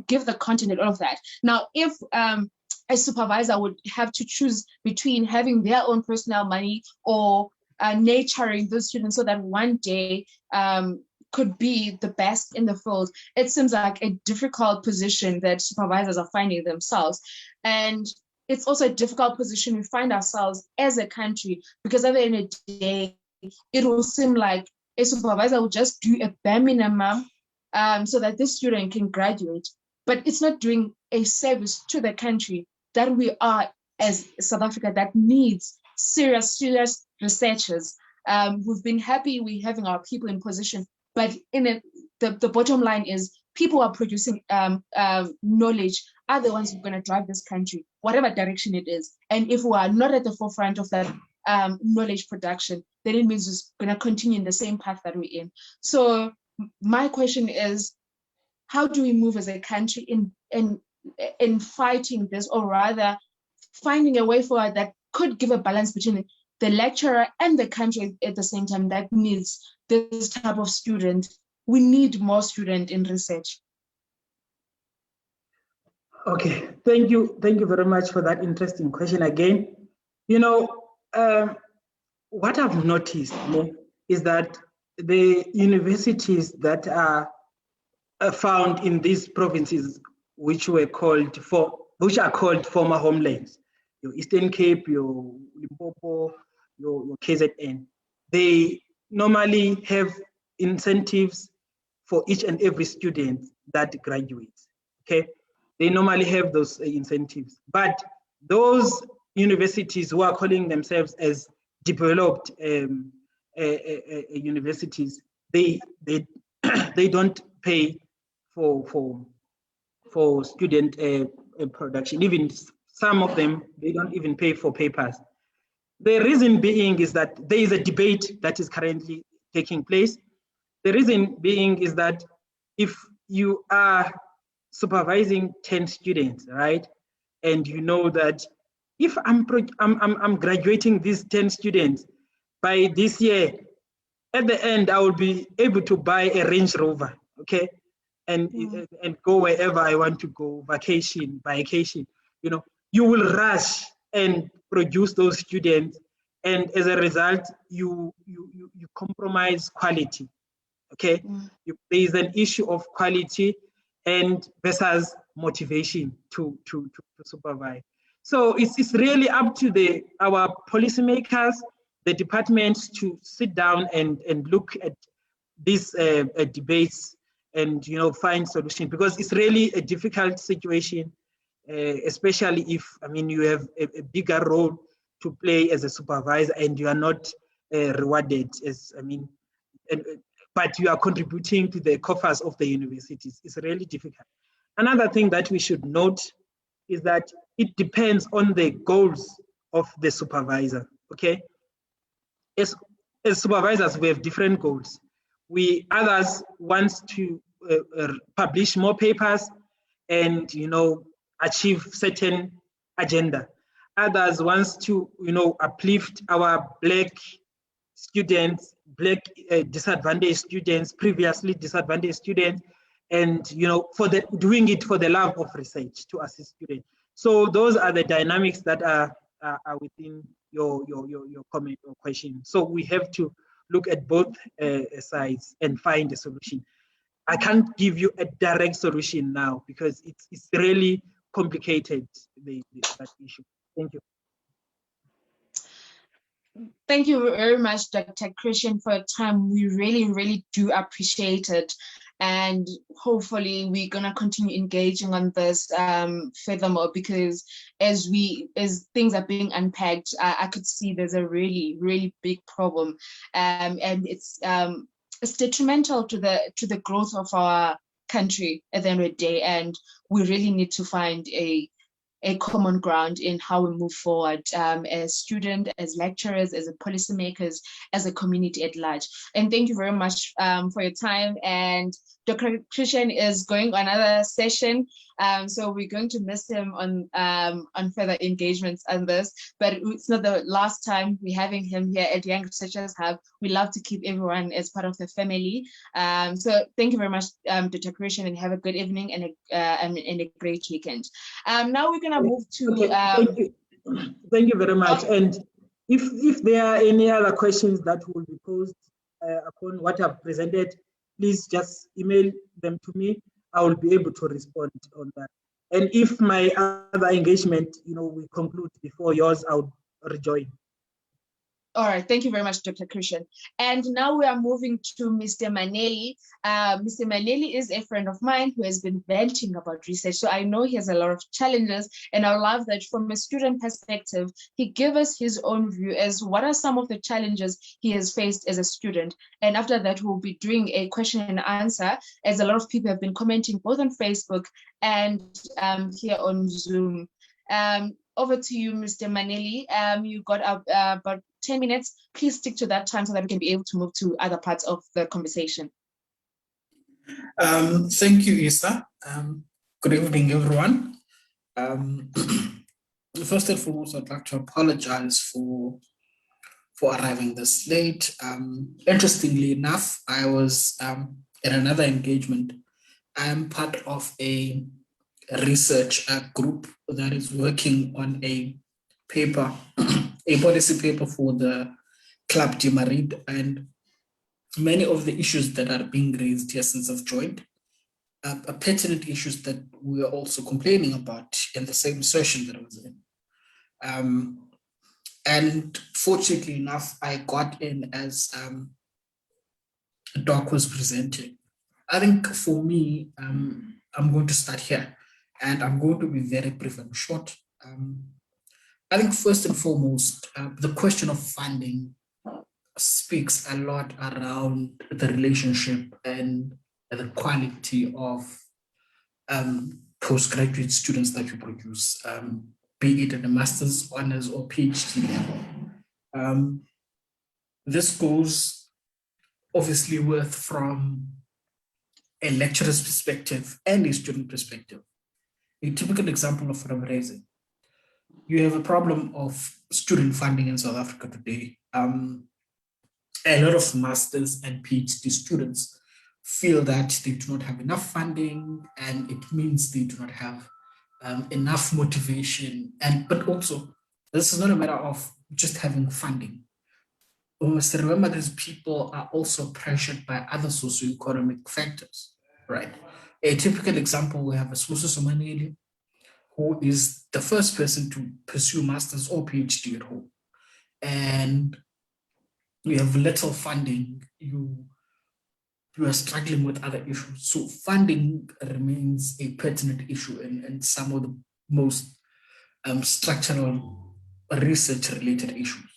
give the content and all of that? Now, if a supervisor would have to choose between having their own personal money or nurturing those students so that one day could be the best in the field, it seems like a difficult position that supervisors are finding themselves. And it's also a difficult position we find ourselves as a country, because at the end of the day, it will seem like a supervisor will just do a bare minimum so that this student can graduate, but it's not doing a service to the country that we are as South Africa, that needs serious researchers. We've been happy we're having our people in position, but the bottom line is people are producing knowledge are the ones who are going to drive this country, whatever direction it is. And if we are not at the forefront of that knowledge production, then it means it's going to continue in the same path that we're in. So my question is, how do we move as a country in fighting this, or rather finding a way forward that could give a balance between the lecturer and the country at the same time that needs this type of student? We need more students in research. Okay, thank you very much for that interesting question again. You know, what I've noticed is that the universities that are found in these provinces, which are called former homelands, your Eastern Cape, your Limpopo, your KZN, they normally have incentives for each and every student that graduates. Okay, they normally have those incentives, but those universities who are calling themselves as developed universities, they don't pay for student production. Even some of them, they don't even pay for papers. The reason being is that there is a debate that is currently taking place. The reason being is that if you are supervising 10 students, right, and you know that if I'm graduating these 10 students by this year, at the end I will be able to buy a Range Rover, okay, and go wherever I want to go, vacation, you know, you will rush and produce those students, and as a result, you compromise quality, okay? There is an issue of quality and versus motivation to supervise. So it's really up to our policymakers, the departments, to sit down and look at these debates and, you know, find solutions, because it's really a difficult situation, especially if, I mean, you have a bigger role to play as a supervisor and you are not rewarded as, I mean, but you are contributing to the coffers of the universities. It's really difficult. Another thing that we should note is that it depends on the goals of the supervisor, okay? As supervisors, we have different goals. Others want to publish more papers and, you know, achieve certain agenda. Others wants to, you know, uplift our Black students, Black disadvantaged students, previously disadvantaged students, and, you know, doing it for the love of research to assist students. So those are the dynamics that are within your comment or question. So we have to look at both sides and find a solution. I can't give you a direct solution now because it's really complicated, that issue. Thank you. Thank you very much, Dr. Christian, for your time. We really, really do appreciate it. And hopefully we're gonna continue engaging on this furthermore, because as things are being unpacked, I could see there's a really, really big problem. And it's detrimental to the growth of our country at the end of the day. And we really need to find a common ground in how we move forward as students, as lecturers, as policymakers, as a community at large. And thank you very much for your time. And Dr. Christian is going on another session, so we're going to miss him on further engagements on this. But it's not the last time we're having him here at Young Researchers Hub. We love to keep everyone as part of the family. So thank you very much, Dr. Christian, and have a good evening and a great weekend. Now we're gonna move to. Okay, thank you very much. And if there are any other questions that will be posed upon what I've presented, please just email them to me. I will be able to respond on that. And if my other engagement, we conclude before yours, I'll rejoin. All right, thank you very much, Dr. Christian. And now we are moving to Mr. Maneli. Mr. Maneli is a friend of mine who has been venting about research, so I know he has a lot of challenges, and I love that from a student perspective, he gave us his own view as what are some of the challenges he has faced as a student. And after that, we'll be doing a question and answer, as a lot of people have been commenting both on Facebook and here on Zoom. Over to you, Mr. Maneli. You got about 10 minutes. Please stick to that time so that we can be able to move to other parts of the conversation. Thank you, Isa. Good evening, everyone. First and foremost, I'd like to apologize for arriving this late. Interestingly enough, I was in another engagement. I am part of a research group that is working on a paper, a policy paper for the Club de Madrid, and many of the issues that are being raised here since I've joined are pertinent issues that we are also complaining about in the same session that I was in. And fortunately enough, I got in as Doc was presenting. I think for me, I'm going to start here. And I'm going to be very brief and short. I think first and foremost, the question of funding speaks a lot around the relationship and the quality of postgraduate students that you produce, be it at the master's, honors, or PhD level. This goes obviously worth from a lecturer's perspective and a student perspective. A typical example of what I'm raising. You have a problem of student funding in South Africa today. A lot of masters and PhD students feel that they do not have enough funding, and it means they do not have enough motivation. But also, this is not a matter of just having funding. We must remember these people are also pressured by other socioeconomic factors, right? A typical example, we have a Supervisor who is the first person to pursue master's or PhD at home. And you have little funding, you are struggling with other issues. So funding remains a pertinent issue and some of the most structural research-related issues,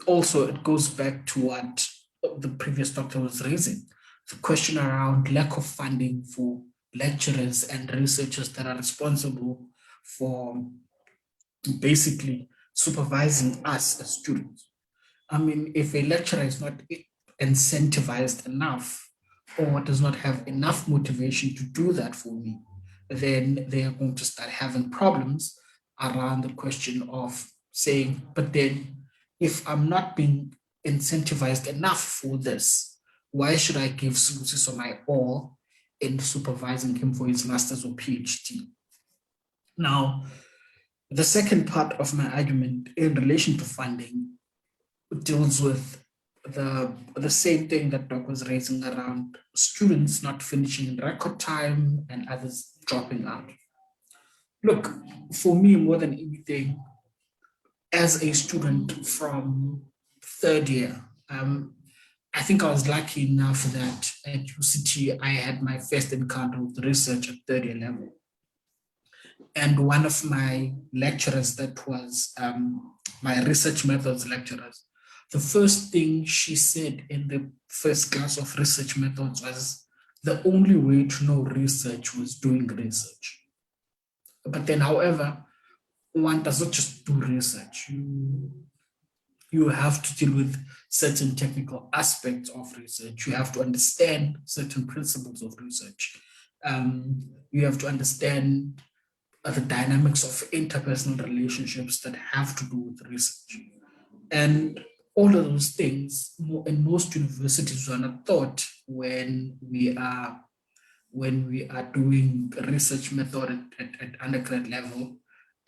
Also, it goes back to what the previous doctor was raising, the question around lack of funding for lecturers and researchers that are responsible for basically supervising us as students. I mean, if a lecturer is not incentivized enough or does not have enough motivation to do that for me, then they are going to start having problems around the question of saying, but then if I'm not being incentivized enough for this, why should I give Sibusiso my all in supervising him for his master's or PhD? Now, the second part of my argument in relation to funding deals with the same thing that Doc was raising around students not finishing in record time and others dropping out. Look, for me, more than anything, as a student from third year, I think I was lucky enough that at UCT, I had my first encounter with research at third year level. And one of my lecturers, that was my research methods lecturers, the first thing she said in the first class of research methods was the only way to know research was doing research. But then, however, one does not just do research. You have to deal with certain technical aspects of research. You have to understand certain principles of research. You have to understand the dynamics of interpersonal relationships that have to do with research. And all of those things in most universities are not taught when we are doing research method at undergrad level,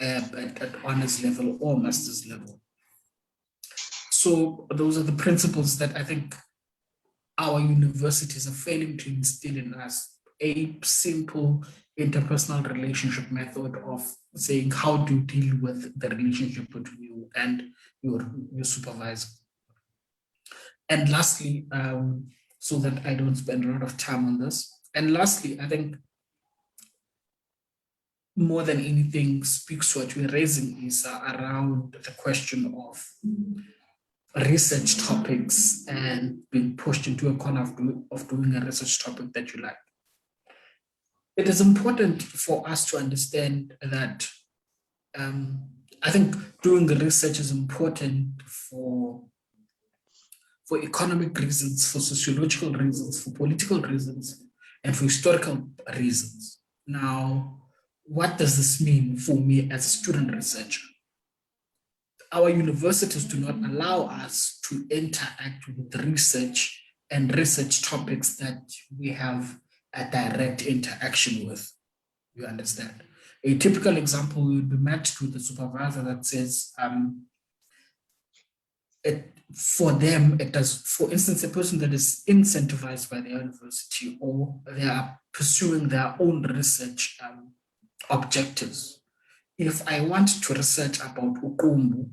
at honors level or master's level. So those are the principles that I think our universities are failing to instill in us. A simple interpersonal relationship method of saying, how do you deal with the relationship between you and your supervisor? And lastly, so that I don't spend a lot of time on this. And lastly, I think more than anything speaks to what we're raising is around the question of research topics and being pushed into a corner of doing a research topic that you like. It is important for us to understand that I think doing research is important for economic reasons, for sociological reasons, for political reasons, and for historical reasons. Now, what does this mean for me as a student researcher? Our universities do not allow us to interact with research and research topics that we have a direct interaction with. You understand? A typical example would be matched with the supervisor that says, for them, it does, for instance, a person that is incentivized by the university or they are pursuing their own research objectives. If I want to research about Ukumbu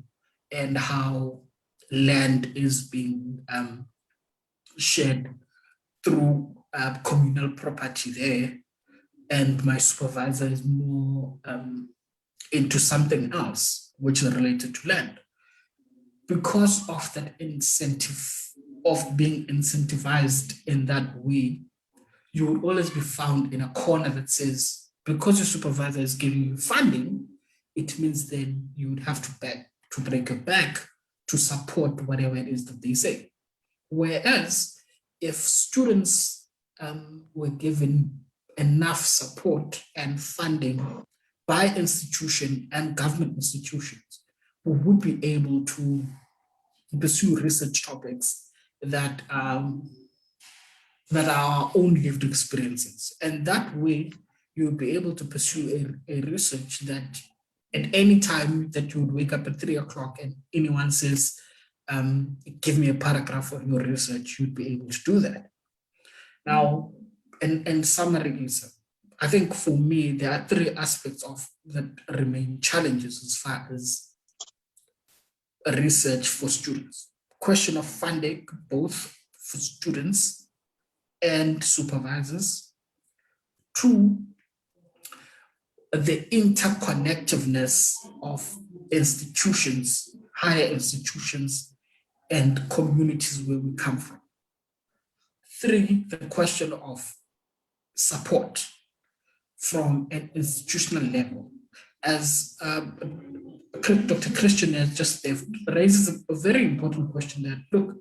and how land is being shared through communal property there, and my supervisor is more into something else which is related to land, because of that incentive of being incentivized in that way, you will always be found in a corner that says, because your supervisor is giving you funding, it means then you would have to break your back to support whatever it is that they say. Whereas if students were given enough support and funding by institution and government institutions, we would be able to pursue research topics that are our own lived experiences. And that way, you'll be able to pursue a research that at any time that you would wake up at 3 o'clock and anyone says, give me a paragraph of your research, you'd be able to do that. Now, and summaries, I think for me, there are 3 aspects of that remain challenges as far as research for students. Question of funding, both for students and supervisors. 2, the interconnectiveness of institutions, higher institutions, and communities where we come from. 3, the question of support from an institutional level. As Dr. Christian has just raises a very important question that, look,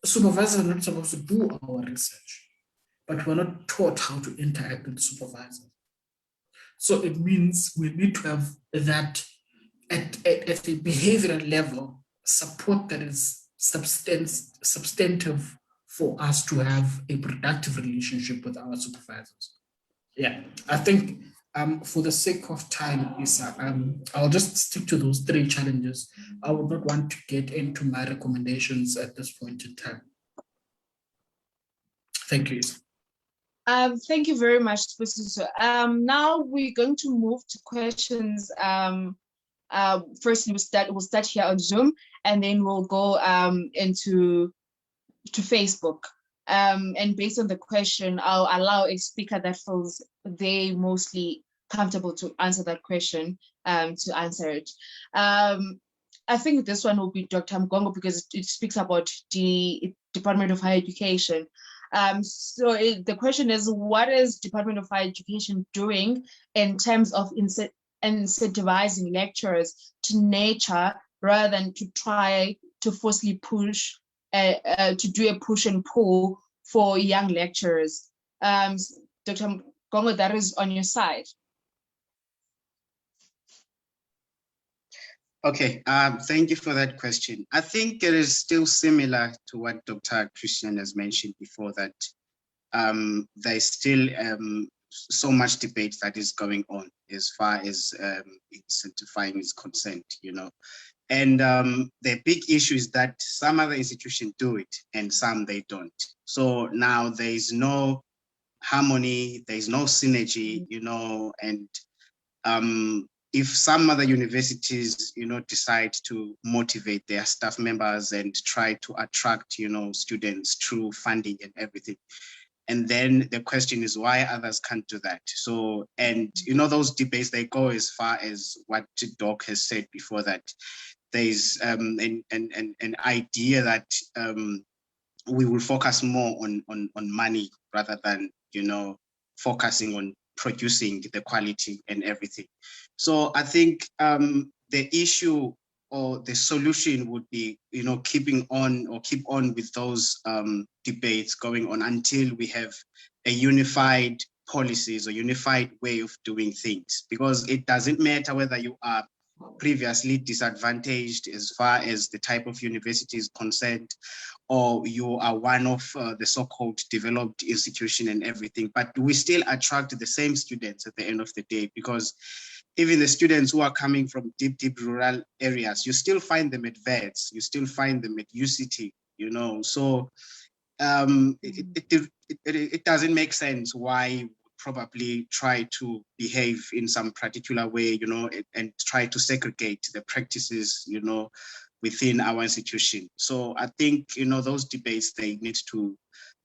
supervisors are not supposed to do our research, but we're not taught how to interact with supervisors. So it means we need to have that at a behavioral level, support that is substantive for us to have a productive relationship with our supervisors. Yeah, I think for the sake of time, Isa, I'll just stick to those 3 challenges. I would not want to get into my recommendations at this point in time. Thank you, Isa. Thank you very much, Professor. Now we're going to move to questions Firstly, we'll start here on Zoom, and then we'll go into Facebook. And based on the question, I'll allow a speaker that feels they mostly comfortable to answer that question to answer it. I think this one will be Dr. Mgongo because it speaks about the Department of Higher Education. So the question is, what is Department of Higher Education doing in terms of incentivizing lecturers to nurture rather than to try to forcefully push, to do a push and pull for young lecturers? Dr. Mgongo, that is on your side. Okay, thank you for that question. I think it is still similar to what Dr. Christian has mentioned before, that there's still so much debate that is going on as far as incentivizing is concerned, you know. And the big issue is that some other institutions do it and some they don't. So now there is no harmony, there is no synergy, you know, and if some other universities, you know, decide to motivate their staff members and try to attract, you know, students through funding and everything, and then the question is why others can't do that. So, and you know, those debates, they go as far as what Doc has said before, that there's an idea that we will focus more on money rather than, you know, focusing on producing the quality and everything. So I think the issue or the solution would be, you know, keep on with those debates going on until we have a unified policies or unified way of doing things, because it doesn't matter whether you are previously disadvantaged as far as the type of university is concerned, or you are one of the so-called developed institution and everything, but we still attract the same students at the end of the day, because even the students who are coming from deep rural areas, you still find them at VETS, you still find them at UCT, you know. So it doesn't make sense why probably try to behave in some particular way, you know, and try to segregate the practices, you know, within our institution. So I think, you know, those debates, they need to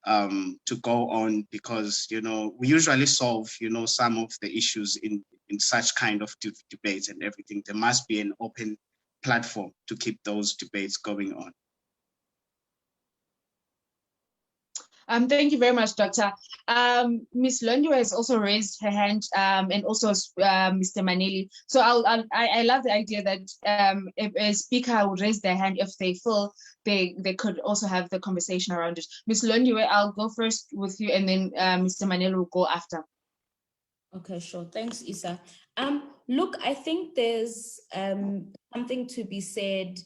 go on, because, you know, we usually solve, you know, some of the issues in such kind of debates and everything. There must be an open platform to keep those debates going on. Thank you very much, Doctor. Ms. Londiwe has also raised her hand, and also Mr. Maneli. So I love the idea that if a speaker would raise their hand if they feel they could also have the conversation around it. Ms. Londiwe, I'll go first with you, and then Mr. Maneli will go after. Okay, sure. Thanks, Isa. Look, I think there's something to be said,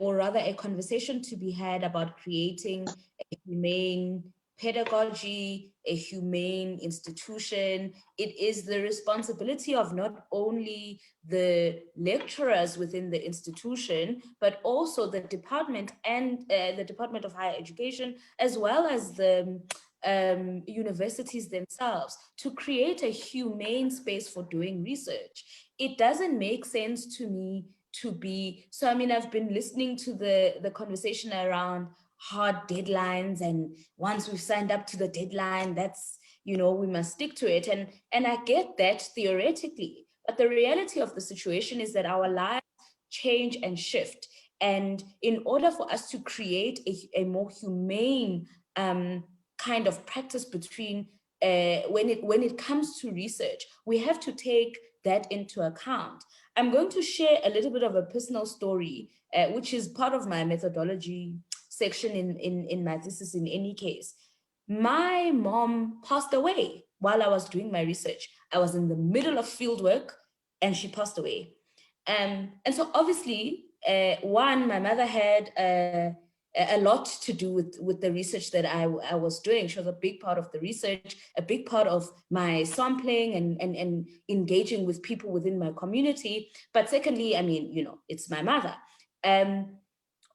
or rather a conversation to be had about creating a humane pedagogy, a humane institution. It is the responsibility of not only the lecturers within the institution, but also the department and the Department of Higher Education, as well as the universities themselves, to create a humane space for doing research. It doesn't make sense to me to be, so I mean, I've been listening to the conversation around hard deadlines, and once we've signed up to the deadline, that's, you know, we must stick to it. And I get that theoretically, but the reality of the situation is that our lives change and shift. And in order for us to create a more humane kind of practice between when it comes to research, we have to take that into account. I'm going to share a little bit of a personal story, which is part of my methodology section in my thesis. In any case, my mom passed away while I was doing my research. I was in the middle of field work and she passed away. And so obviously, one, my mother had a lot to do with the research that I was doing. She was a big part of the research, a big part of my sampling and engaging with people within my community. But secondly, I mean, you know, it's my mother.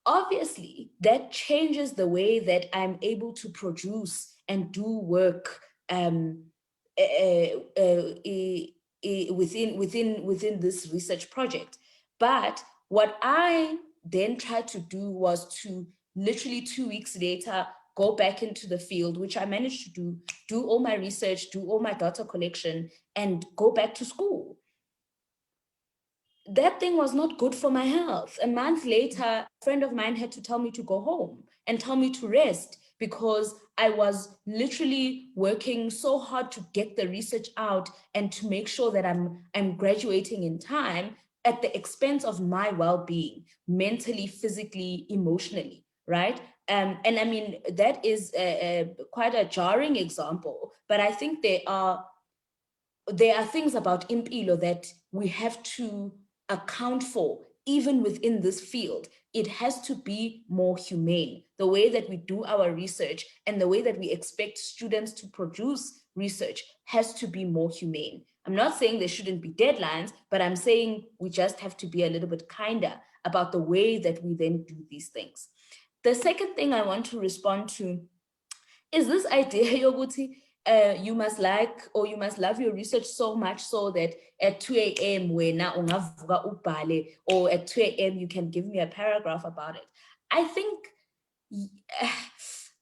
Obviously, that changes the way that I'm able to produce and do work within this research project. But what I then tried to do was to literally 2 weeks later, go back into the field, which I managed to do all my research, do all my data collection, and go back to school. That thing was not good for my health. A month later, a friend of mine had to tell me to go home and tell me to rest, because I was literally working so hard to get the research out and to make sure that I'm graduating in time at the expense of my well-being, mentally, physically, emotionally, right? And I mean, that is quite a jarring example, but I think there are things about impilo that we have to account for, even within this field. It has to be more humane. The way that we do our research and the way that we expect students to produce research has to be more humane. I'm not saying there shouldn't be deadlines, but I'm saying we just have to be a little bit kinder about the way that we then do these things. The second thing I want to respond to is this idea, Yoguti, you must like, or you must love your research so much so that at 2 a.m. or at 2 a.m. you can give me a paragraph about it. I think,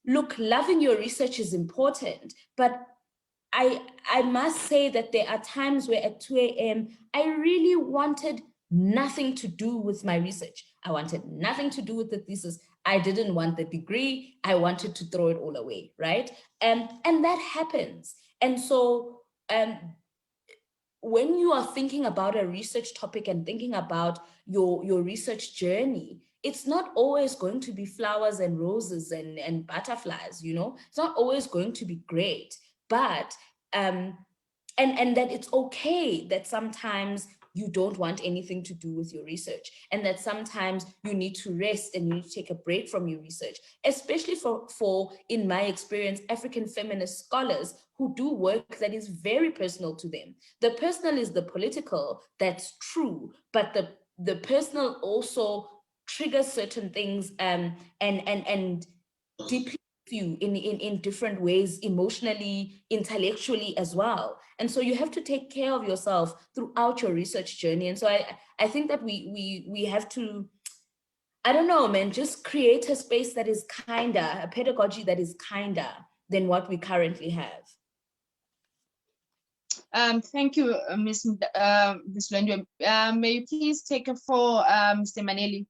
look, loving your research is important, but I must say that there are times where at 2 a.m. I really wanted nothing to do with my research. I wanted nothing to do with the thesis. I didn't want the degree. I wanted to throw it all away, right? And that happens. And so when you are thinking about a research topic and thinking about your research journey, it's not always going to be flowers and roses and butterflies, you know? It's not always going to be great, but and that it's okay that sometimes you don't want anything to do with your research, and that sometimes you need to rest and you need to take a break from your research, especially for in my experience, African feminist scholars who do work that is very personal to them. The personal is the political, that's true, but the personal also triggers certain things and deeply you in different ways, emotionally, intellectually as well. And so you have to take care of yourself throughout your research journey. And so I think that we have to, I don't know, man, just create a space that is kinder, a pedagogy that is kinder than what we currently have. Thank you, Ms. Lwendwe. May you please take it for Mr. Maneli?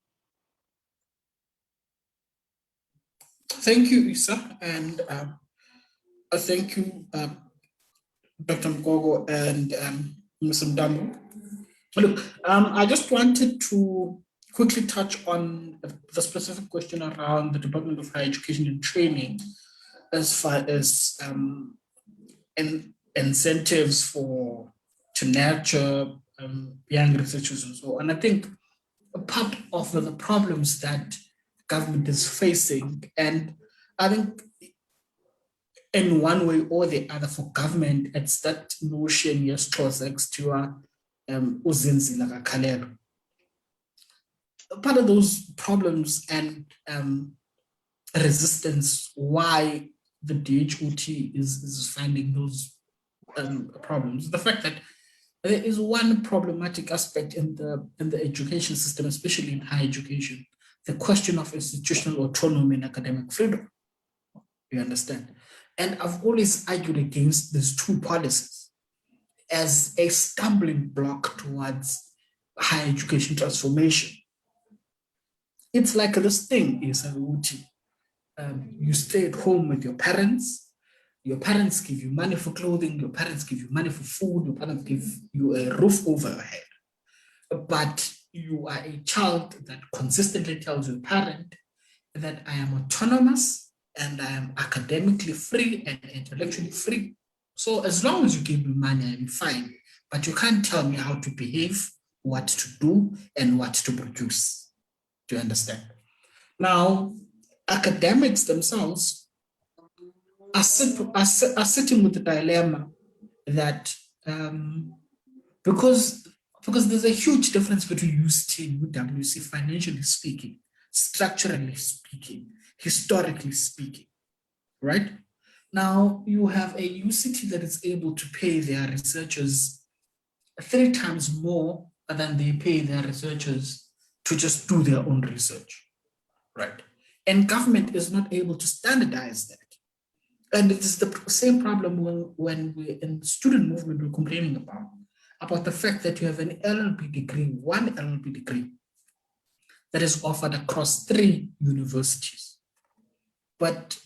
Thank you, Isa, and thank you, Dr. Mgogo and Ms. Mdambo. Look, I just wanted to quickly touch on the specific question around the Department of Higher Education and Training as far as incentives to nurture young researchers and so on. And I think a part of the problems that government is facing, and I think in one way or the other for government, it's that notion, yes, to uzinzila kakhalelo. Part of those problems and resistance why the DHOT is finding those problems, the fact that there is one problematic aspect in the education system, especially in higher education, the question of institutional autonomy and academic freedom. You understand? And I've always argued against these two policies as a stumbling block towards higher education transformation. It's like this thing is you stay at home with your parents give you money for clothing, your parents give you money for food, your parents give you a roof over your head. But you are a child that consistently tells your parent that I am autonomous and I am academically free and intellectually free. So as long as you give me money, I'm fine. But you can't tell me how to behave, what to do, and what to produce. Do you understand? Now, academics themselves are sitting with the dilemma that because there's a huge difference between UCT and UWC, financially speaking, structurally speaking, historically speaking, right? Now you have a UCT that is able to pay their researchers 3 times more than they pay their researchers to just do their own research, right? And government is not able to standardize that. And it is the same problem when we're in the student movement, we're complaining about the fact that you have an LLB degree, one LLB degree that is offered across 3 universities. But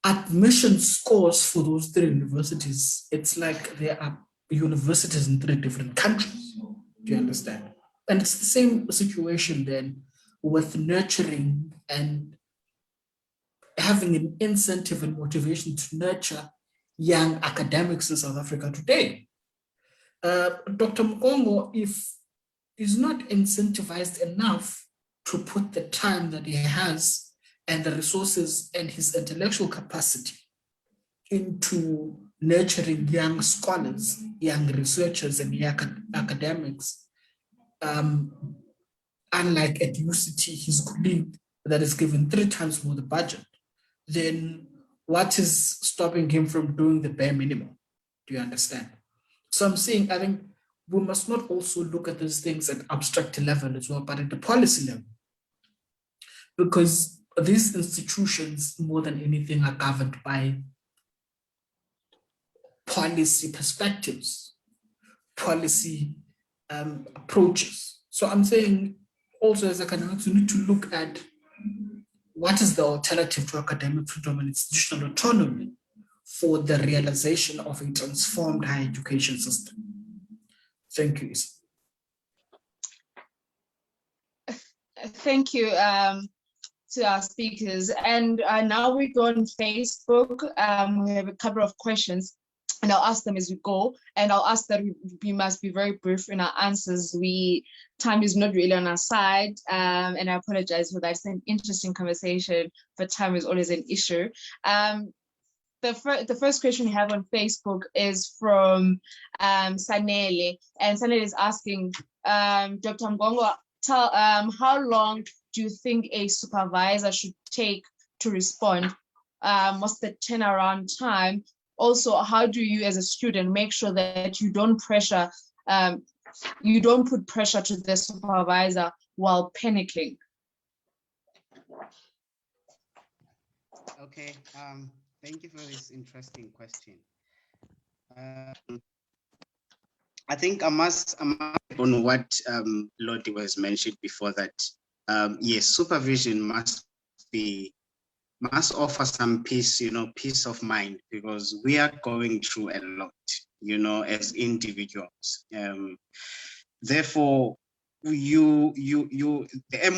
admission scores for those 3 universities, it's like there are universities in 3 different countries. Do you understand? And it's the same situation then with nurturing and having an incentive and motivation to nurture young academics in South Africa today. Dr. Mkongo, if is not incentivized enough to put the time that he has and the resources and his intellectual capacity into nurturing young scholars, young researchers, and young academics, unlike at UCT, his colleague that is given 3 times more the budget, then what is stopping him from doing the bare minimum? Do you understand? So I'm saying, I think we must not also look at these things at abstract level as well, but at the policy level. Because these institutions, more than anything, are governed by policy perspectives, policy approaches. So I'm saying also as academics, we need to look at what is the alternative to academic freedom and institutional autonomy for the realization of a transformed higher education system. Thank you. Thank you to our speakers. And now we go on Facebook. We have a couple of questions, and I'll ask them as we go. And I'll ask that we must be very brief in our answers. Time is not really on our side, and I apologize for that. It's an interesting conversation, but time is always an issue. The first question we have on Facebook is from Sanele, and Sanele is asking, Dr. Mgongo, how long do you think a supervisor should take to respond? What's the turnaround time? Also, how do you as a student make sure that you don't put pressure to the supervisor while panicking? Okay, thank you for this interesting question. I think I must on what Lottie was mentioned before, that yes, supervision must offer some peace of mind, because we are going through a lot, as individuals. Therefore, the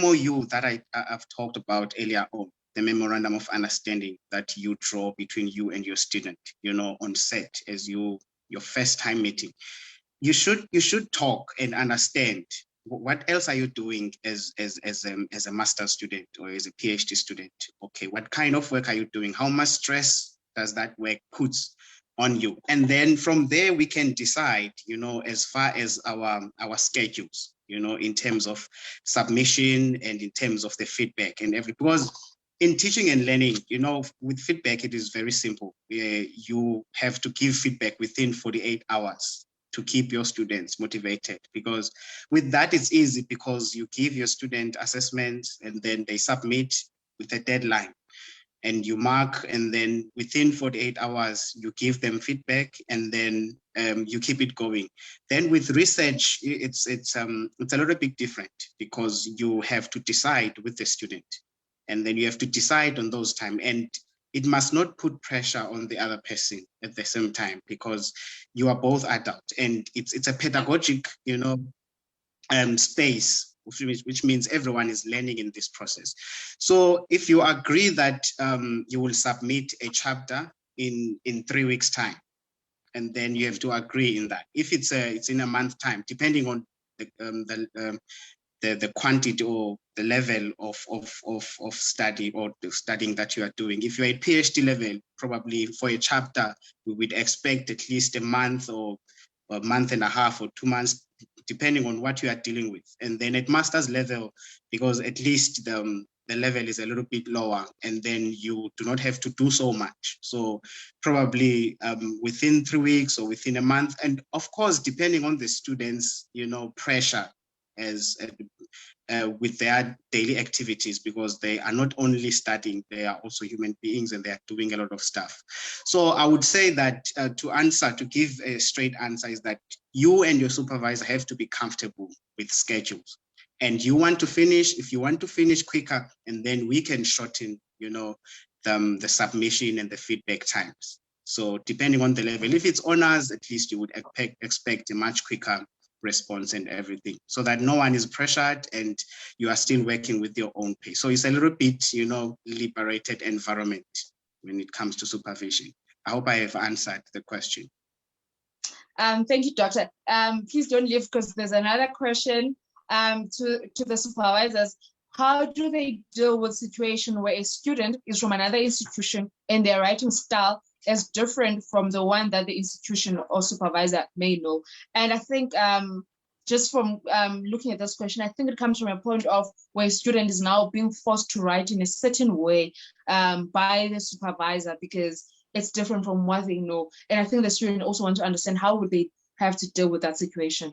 MOU that I've talked about earlier on, the Memorandum of Understanding that you draw between you and your student, on set as your first time meeting. You should talk and understand what else are you doing as a master's student or as a PhD student. Okay, what kind of work are you doing? How much stress does that work put on you? And then from there we can decide, as far as our schedules, in terms of submission and in terms of the feedback and because in teaching and learning, with feedback, it is very simple. You have to give feedback within 48 hours to keep your students motivated, because with that it's easy, because you give your student assessments and then they submit with a deadline and you mark, and then within 48 hours you give them feedback, and then you keep it going. Then with research, it's a little bit different, because you have to decide with the student, and then you have to decide on those time, and it must not put pressure on the other person at the same time, because you are both adult, and it's a pedagogic, space, which means everyone is learning in this process. So if you agree that you will submit a chapter in 3 weeks' time, and then you have to agree in that. If it's in a month time, depending on the quantity or the level of study or the studying that you are doing. If you're at PhD level, probably for a chapter, we would expect at least a month or a month and a half or 2 months, depending on what you are dealing with. And then at master's level, because at least the level is a little bit lower, and then you do not have to do so much. So probably within 3 weeks or within a month, and of course, depending on the students, pressure as with their daily activities, because they are not only studying, they are also human beings and they are doing a lot of stuff. So I would say that to give a straight answer is that you and your supervisor have to be comfortable with schedules. And if you want to finish quicker, and then we can shorten, the submission and the feedback times. So depending on the level, if it's honors, at least you would expect a much quicker response and everything, so that no one is pressured and you are still working with your own pace. So it's a little bit, liberated environment when it comes to supervision. I hope I have answered the question. Thank you, Doctor. Please don't leave, because there's another question to the supervisors. How do they deal with situation where a student is from another institution and their writing style is different from the one that the institution or supervisor may know? And I think just from looking at this question, I think it comes from a point of where a student is now being forced to write in a certain way by the supervisor, because it's different from what they know. And I think the student also wants to understand how would they have to deal with that situation.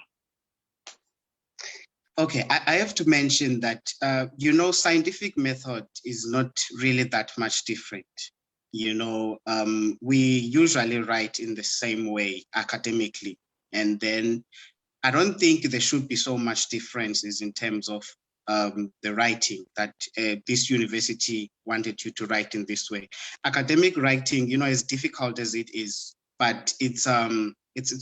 Okay, I have to mention that, scientific method is not really that much different. We usually write in the same way academically. And then I don't think there should be so much differences in terms of the writing that this university wanted you to write in this way. Academic writing, as difficult as it is, but it's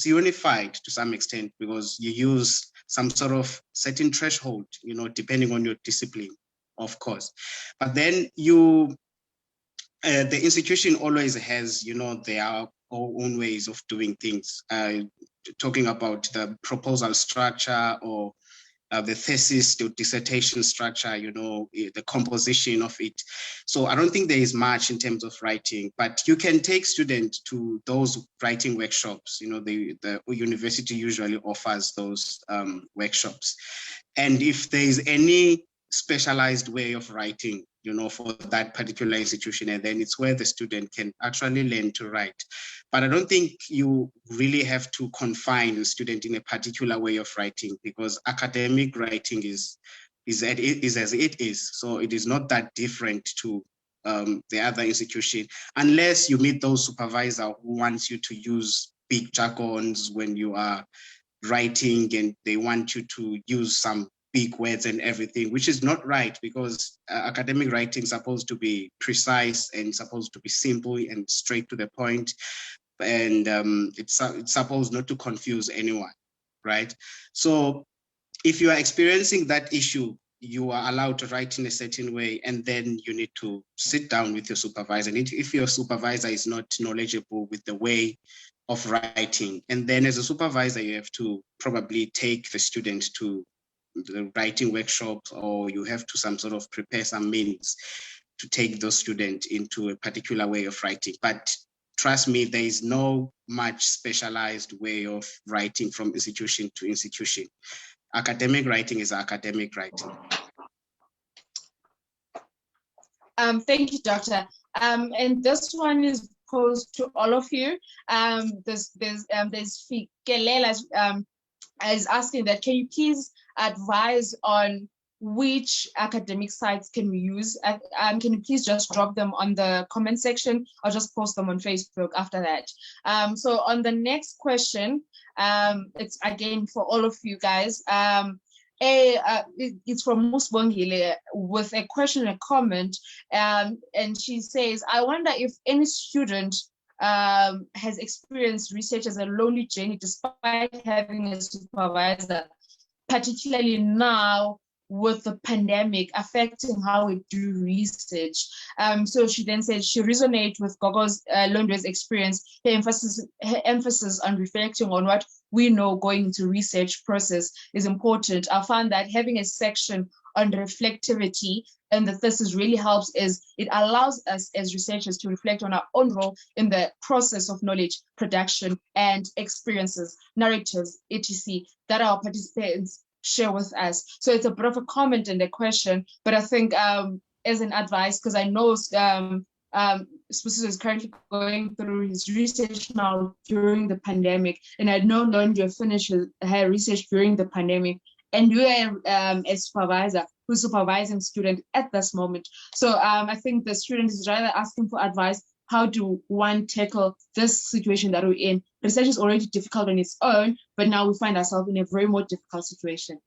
unified to some extent, because you use some sort of certain threshold, depending on your discipline, of course. But then the institution always has, their own ways of doing things. Talking about the proposal structure or the thesis, the dissertation structure, the composition of it. So I don't think there is much in terms of writing, but you can take students to those writing workshops. The university usually offers those workshops. And if there is any specialized way of writing, for that particular institution, and then it's where the student can actually learn to write. But I don't think you really have to confine the student in a particular way of writing, because academic writing is as it is. So it is not that different to the other institution, unless you meet those supervisor who wants you to use big jargons when you are writing, and they want you to use some big words and everything, which is not right, because academic writing is supposed to be precise and supposed to be simple and straight to the point. And it's supposed not to confuse anyone, right? So if you are experiencing that issue, you are allowed to write in a certain way, and then you need to sit down with your supervisor. And if your supervisor is not knowledgeable with the way of writing, and then as a supervisor, you have to probably take the student to the writing workshops, or you have to prepare some meetings to take those students into a particular way of writing. But trust me, there is no much specialized way of writing from institution to institution. Academic writing is academic writing. Thank you, Doctor. And this one is posed to all of you. There's Fikelela is asking that, can you please advise on which academic sites can we use? Can you please just drop them on the comment section, or just post them on Facebook after that? So on the next question, it's again for all of you guys. It's from Musbongile with a question and a comment, and she says, I wonder if any student has experienced research as a lonely journey despite having a supervisor, particularly now with the pandemic affecting how we do research. So she then said she resonates with Gogo's Londra's experience, her emphasis on reflecting on what we know going into research process is important. I found that having a section on reflectivity and the thesis really helps, is it allows us as researchers to reflect on our own role in the process of knowledge production and experiences, narratives, etc., that our participants share with us. So it's a bit of a comment and a question, but I think as an advice, because I know Supervisor is currently going through his research now during the pandemic, and I know Londia finished her research during the pandemic, and you are a supervisor who's supervising student at this moment. So I think the student is rather asking for advice. How do one tackle this situation that we're in? Research is already difficult on its own, but now we find ourselves in a very more difficult situation.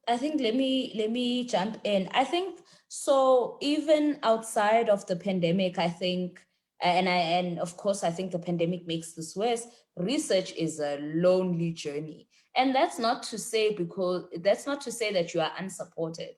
I think let me jump in. I think so. Even outside of the pandemic, I think, and of course, I think the pandemic makes this worse. Research is a lonely journey, and that's not to say that you are unsupported.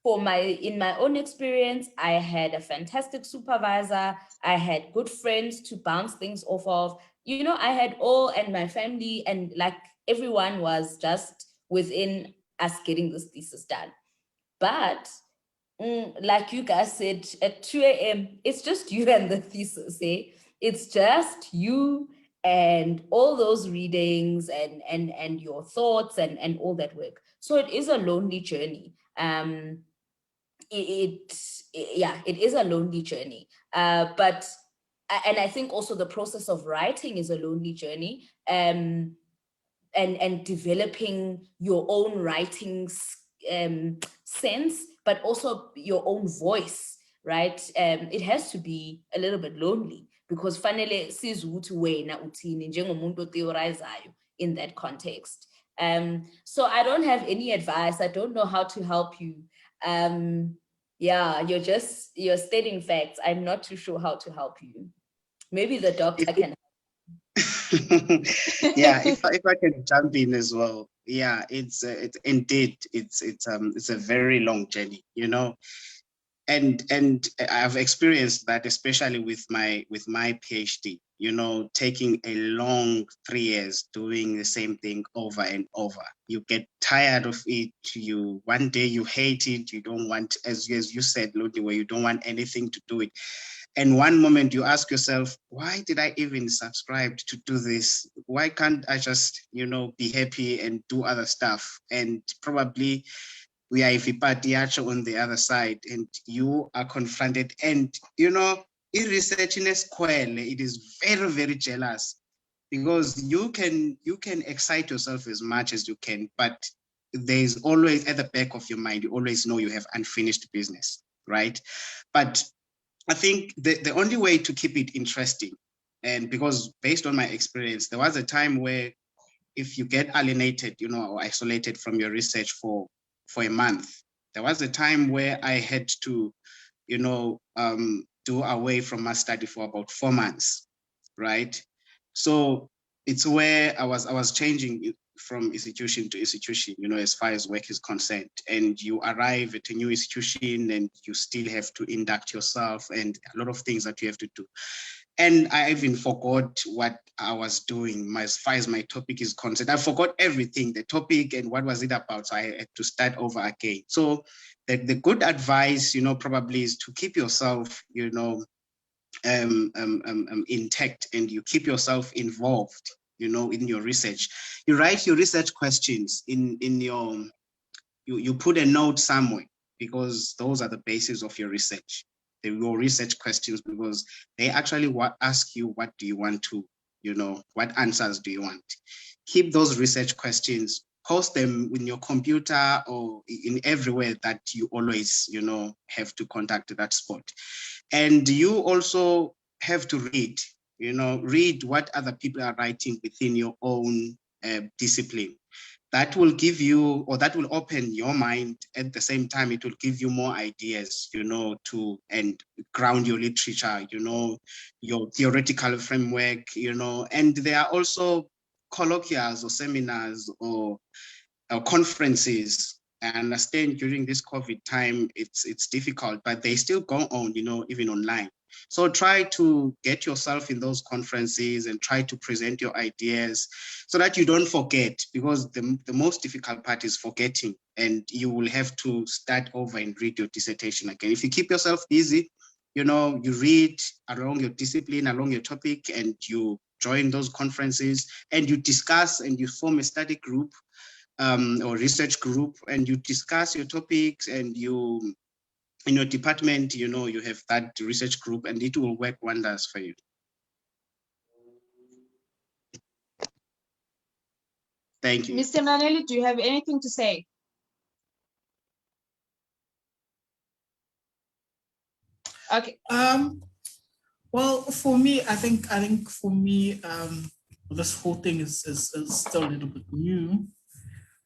In my own experience, I had a fantastic supervisor. I had good friends to bounce things off of. You know, I had and my family, and like everyone was just within us getting this thesis done. But like you guys said, at 2 a.m., it's just you and the thesis, eh? It's just you and all those readings and your thoughts and all that work. So it is a lonely journey. It is a lonely journey. But I think also the process of writing is a lonely journey. And developing your own writing sense, but also your own voice, right? It has to be a little bit lonely because finally sizuthi wena uthini njengomuntu otheorizayo in that context. So I don't have any advice. I don't know how to help you. Yeah, you're stating facts. I'm not too sure how to help you. Maybe the doctor can. Yeah, if I can jump in as well. Yeah, it's indeed it's a very long journey, you know, and I've experienced that, especially with my PhD, you know, taking a long 3 years doing the same thing over and over. You get tired of it. You one day you hate it. You don't want, as you said, Lodi, where you don't want anything to do with. And one moment you ask yourself, why did I even subscribe to do this? Why can't I just, you know, be happy and do other stuff? And probably we are ifipatiacho on the other side, and you are confronted. And, you know, research in a square, it is very, very jealous because you can excite yourself as much as you can, but there's always at the back of your mind, you always know you have unfinished business, right? But I think the only way to keep it interesting, and because based on my experience, there was a time where if you get alienated, you know, or isolated from your research for a month, there was a time where I had to, you know, do away from my study for about 4 months, right? So it's where I was changing from institution to institution, you know, as far as work is concerned. And you arrive at a new institution and you still have to induct yourself and a lot of things that you have to do. And I even forgot what I was doing as far as my topic is concerned. I forgot everything, the topic and what was it about. So I had to start over again. So the good advice, you know, probably is to keep yourself, you know, intact, and you keep yourself involved, you know, in your research. You write your research questions in your, you put a note somewhere, because those are the basis of your research. Your research questions, because they actually ask you, what do you want to, you know, what answers do you want? Keep those research questions, post them in your computer or in everywhere that you always, you know, have to contact that spot. And you also have to read, you know, read what other people are writing within your own discipline. That will give you, or that will open your mind. At the same time, it will give you more ideas, you know, and ground your literature, you know, your theoretical framework, you know. And there are also colloquias or seminars or conferences. I understand during this COVID time, it's difficult, but they still go on, you know, even online. So try to get yourself in those conferences and try to present your ideas so that you don't forget, because the most difficult part is forgetting, and you will have to start over and read your dissertation again. If you keep yourself busy, you know, you read along your discipline, along your topic, and you join those conferences and you discuss and you form a study group. or research group, and you discuss your topics, and you, in your department, you know, you have that research group, and it will work wonders for you. Thank you. Mr. Manelli, do you have anything to say? Okay. Well, for me, I think for me, this whole thing is still a little bit new.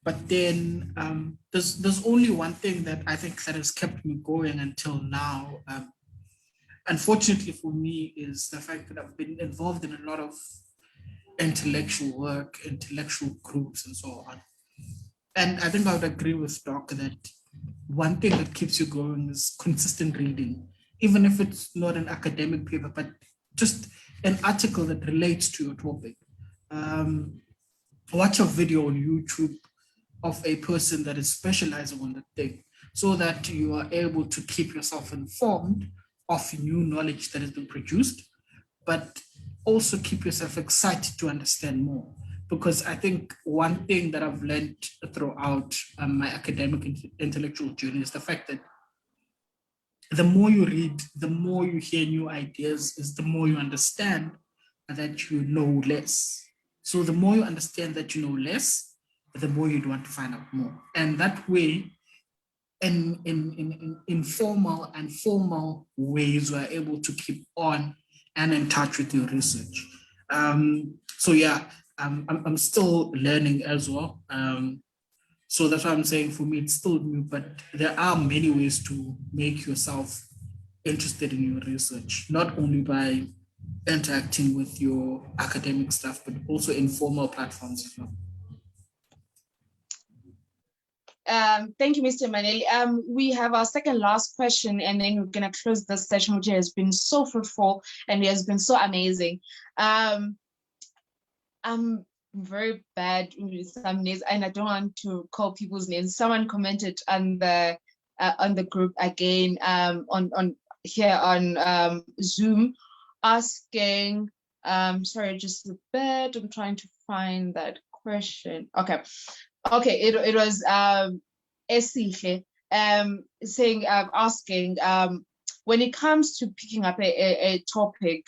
But then there's only one thing that I think that has kept me going until now. Unfortunately for me, is the fact that I've been involved in a lot of intellectual work, intellectual groups, and so on. And I think I would agree with Doc that one thing that keeps you going is consistent reading, even if it's not an academic paper, but just an article that relates to your topic. Watch a video on YouTube of a person that is specializing on the thing, so that you are able to keep yourself informed of new knowledge that has been produced, but also keep yourself excited to understand more. Because I think one thing that I've learned throughout my academic intellectual journey is the fact that the more you read, the more you hear new ideas, is the more you understand that you know less. So the more you understand that you know less, the more you'd want to find out more. And that way, in informal and formal ways, we're able to keep on and in touch with your research. So yeah, I'm still learning as well. So that's why I'm saying for me, it's still new, but there are many ways to make yourself interested in your research, not only by interacting with your academic stuff, but also informal platforms as well. Thank you, Mr. Manelli. We have our second last question, and then we're going to close this session, which has been so fruitful and it has been so amazing. I'm very bad with some names, and I don't want to call people's names. Someone commented on the group again, on here on Zoom, asking, sorry, just a bit. I'm trying to find that question. Okay, it was Esihle saying, asking, when it comes to picking up a topic,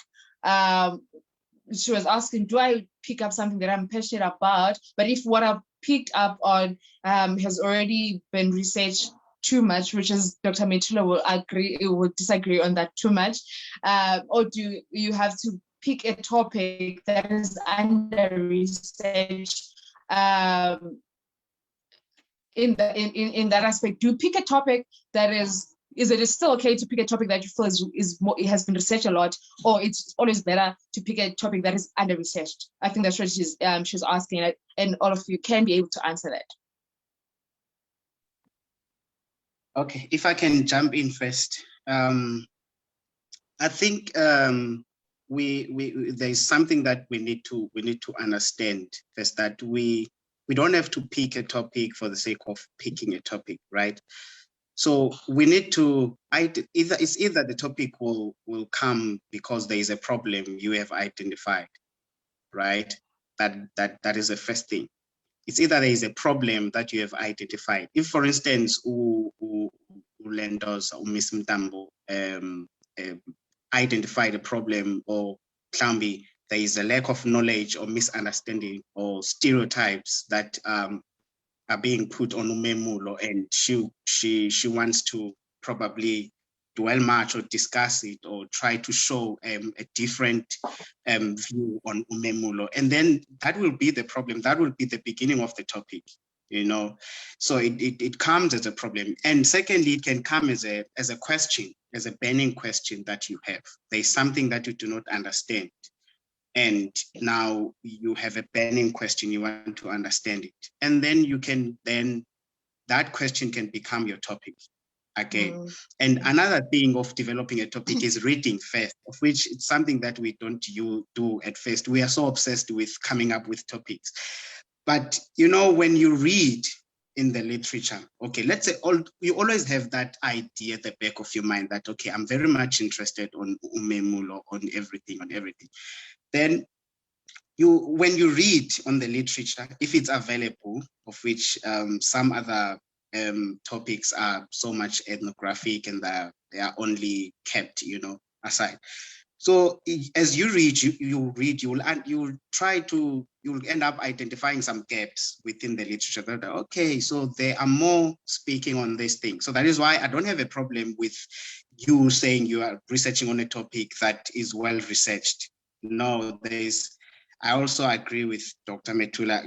she was asking, do I pick up something that I'm passionate about, but if what I've picked up on has already been researched too much, which is Dr. Mitula will disagree on that too much, or do you have to pick a topic that is under research? In that aspect, do you pick a topic that is it still okay to pick a topic that you feel is more, it has been researched a lot, or it's always better to pick a topic that is under researched? I think that's what she's asking, and all of you can be able to answer that. Okay, if I can jump in first, I think there's something that we need to understand first, that we don't have to pick a topic for the sake of picking a topic, right? So we need to either the topic will come because there is a problem you have identified, right? That is the first thing. It's either there is a problem that you have identified. If, for instance, Ulendos or Miss Mtambo identified a problem, or Klambi, there is a lack of knowledge or misunderstanding or stereotypes that are being put on Umemulo, and she wants to probably dwell much or discuss it or try to show a different view on Umemulo, and then that will be the problem. That will be the beginning of the topic, you know. So it comes as a problem, and secondly, it can come as a question, as a burning question that you have. There's something that you do not understand, and now you have a burning question, you want to understand it, and then that question can become your topic again. And another thing of developing a topic is reading first, of which it's something that we don't do at first. We are so obsessed with coming up with topics, but you know, when you read in the literature, okay, let's say you always have that idea at the back of your mind that, okay, I'm very much interested on Umemulo, on everything. Then when you read on the literature, if it's available, of which some other topics are so much ethnographic and they are only kept, aside. So as you read, you'll end up identifying some gaps within the literature. That, okay, so they are more speaking on this thing. So that is why I don't have a problem with you saying you are researching on a topic that is well researched. No, I also agree with Dr. Metula.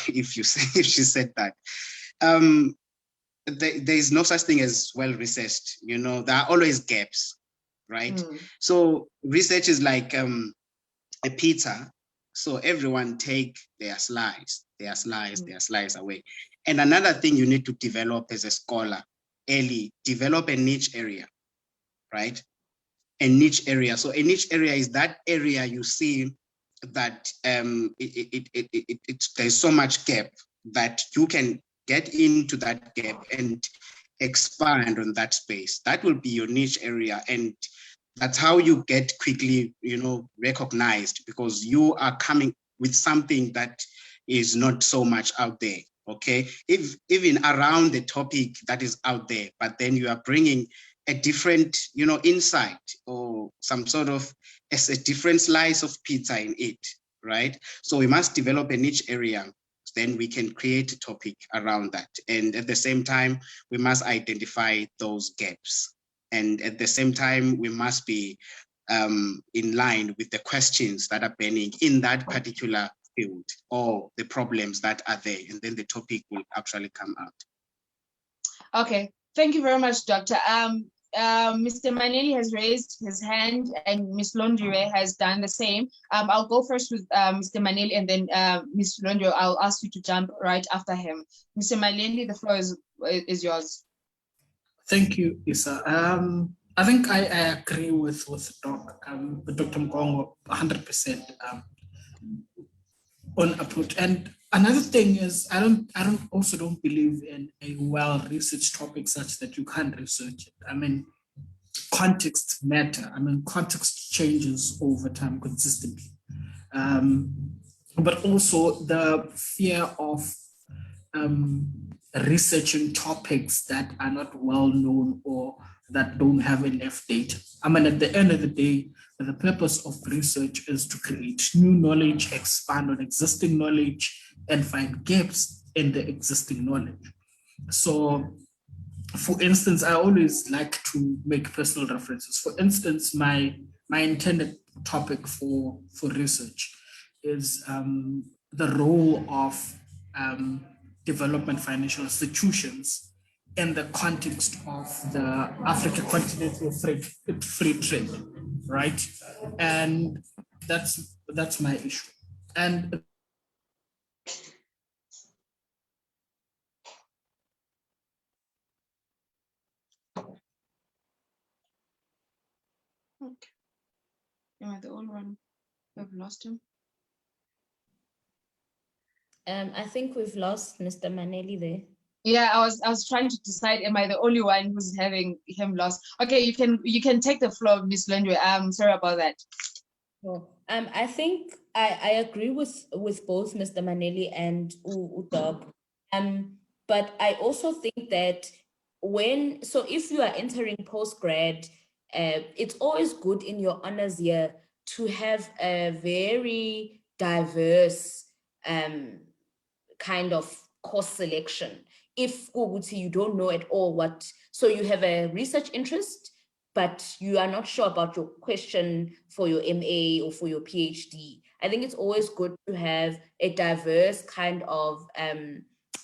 If she said that. There is no such thing as well researched. There are always gaps, right? So research is like a pizza. So everyone take their slice away. And another thing you need to develop as a scholar early, develop a niche area, right? A niche area. So a niche area is that area you see that there's so much gap that you can get into that gap and expand on that space. That will be your niche area, and that's how you get quickly, recognized, because you are coming with something that is not so much out there. Okay, if even around the topic that is out there, but then you are bringing a different, insight or some sort of a different slice of pizza in it, right? So we must develop a niche area. Then we can create a topic around that. And at the same time, we must identify those gaps. And at the same time, we must be in line with the questions that are burning in that particular field or the problems that are there. And then the topic will actually come out. Okay, thank you very much, Doctor. Mr. Maneli has raised his hand and Ms. Londire has done the same. I'll go first with Mr. Maneli, and then Ms. Londire, I'll ask you to jump right after him. Mr. Maneli, the floor is yours. Thank you, Isa. I think I agree with Dr. Mkongo 100% on approach. And another thing is, I don't believe in a well-researched topic such that you can't research it. I mean, context matter. I mean, context changes over time consistently. But also the fear of researching topics that are not well known or that don't have enough data. I mean, at the end of the day, the purpose of research is to create new knowledge, expand on existing knowledge, and find gaps in the existing knowledge. So, for instance, I always like to make personal references. For instance, my intended topic for research is the role of development financial institutions in the context of the African continental free trade, right? And that's my issue. And okay. Am I the only one who have lost him? I think we've lost Mr. Maneli there. Yeah, I was trying to decide, am I the only one who's having him lost? Okay, you can take the floor, Ms. Lundwe. I'm sorry about that. Oh, I think I agree with both Mr. Maneli and Udog. But I also think that if you are entering postgrad, it's always good in your honors year to have a very diverse kind of course selection. If you don't know at all so you have a research interest, but you are not sure about your question for your MA or for your PhD, I think it's always good to have a diverse kind of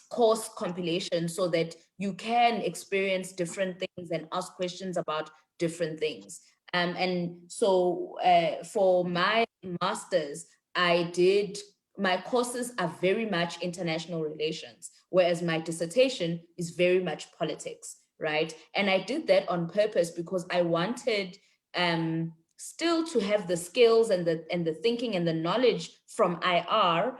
course compilation so that you can experience different things and ask questions about different things. And so for my master's, my courses are very much international relations, whereas my dissertation is very much politics, right? And I did that on purpose because I wanted still to have the skills and the thinking and the knowledge from IR,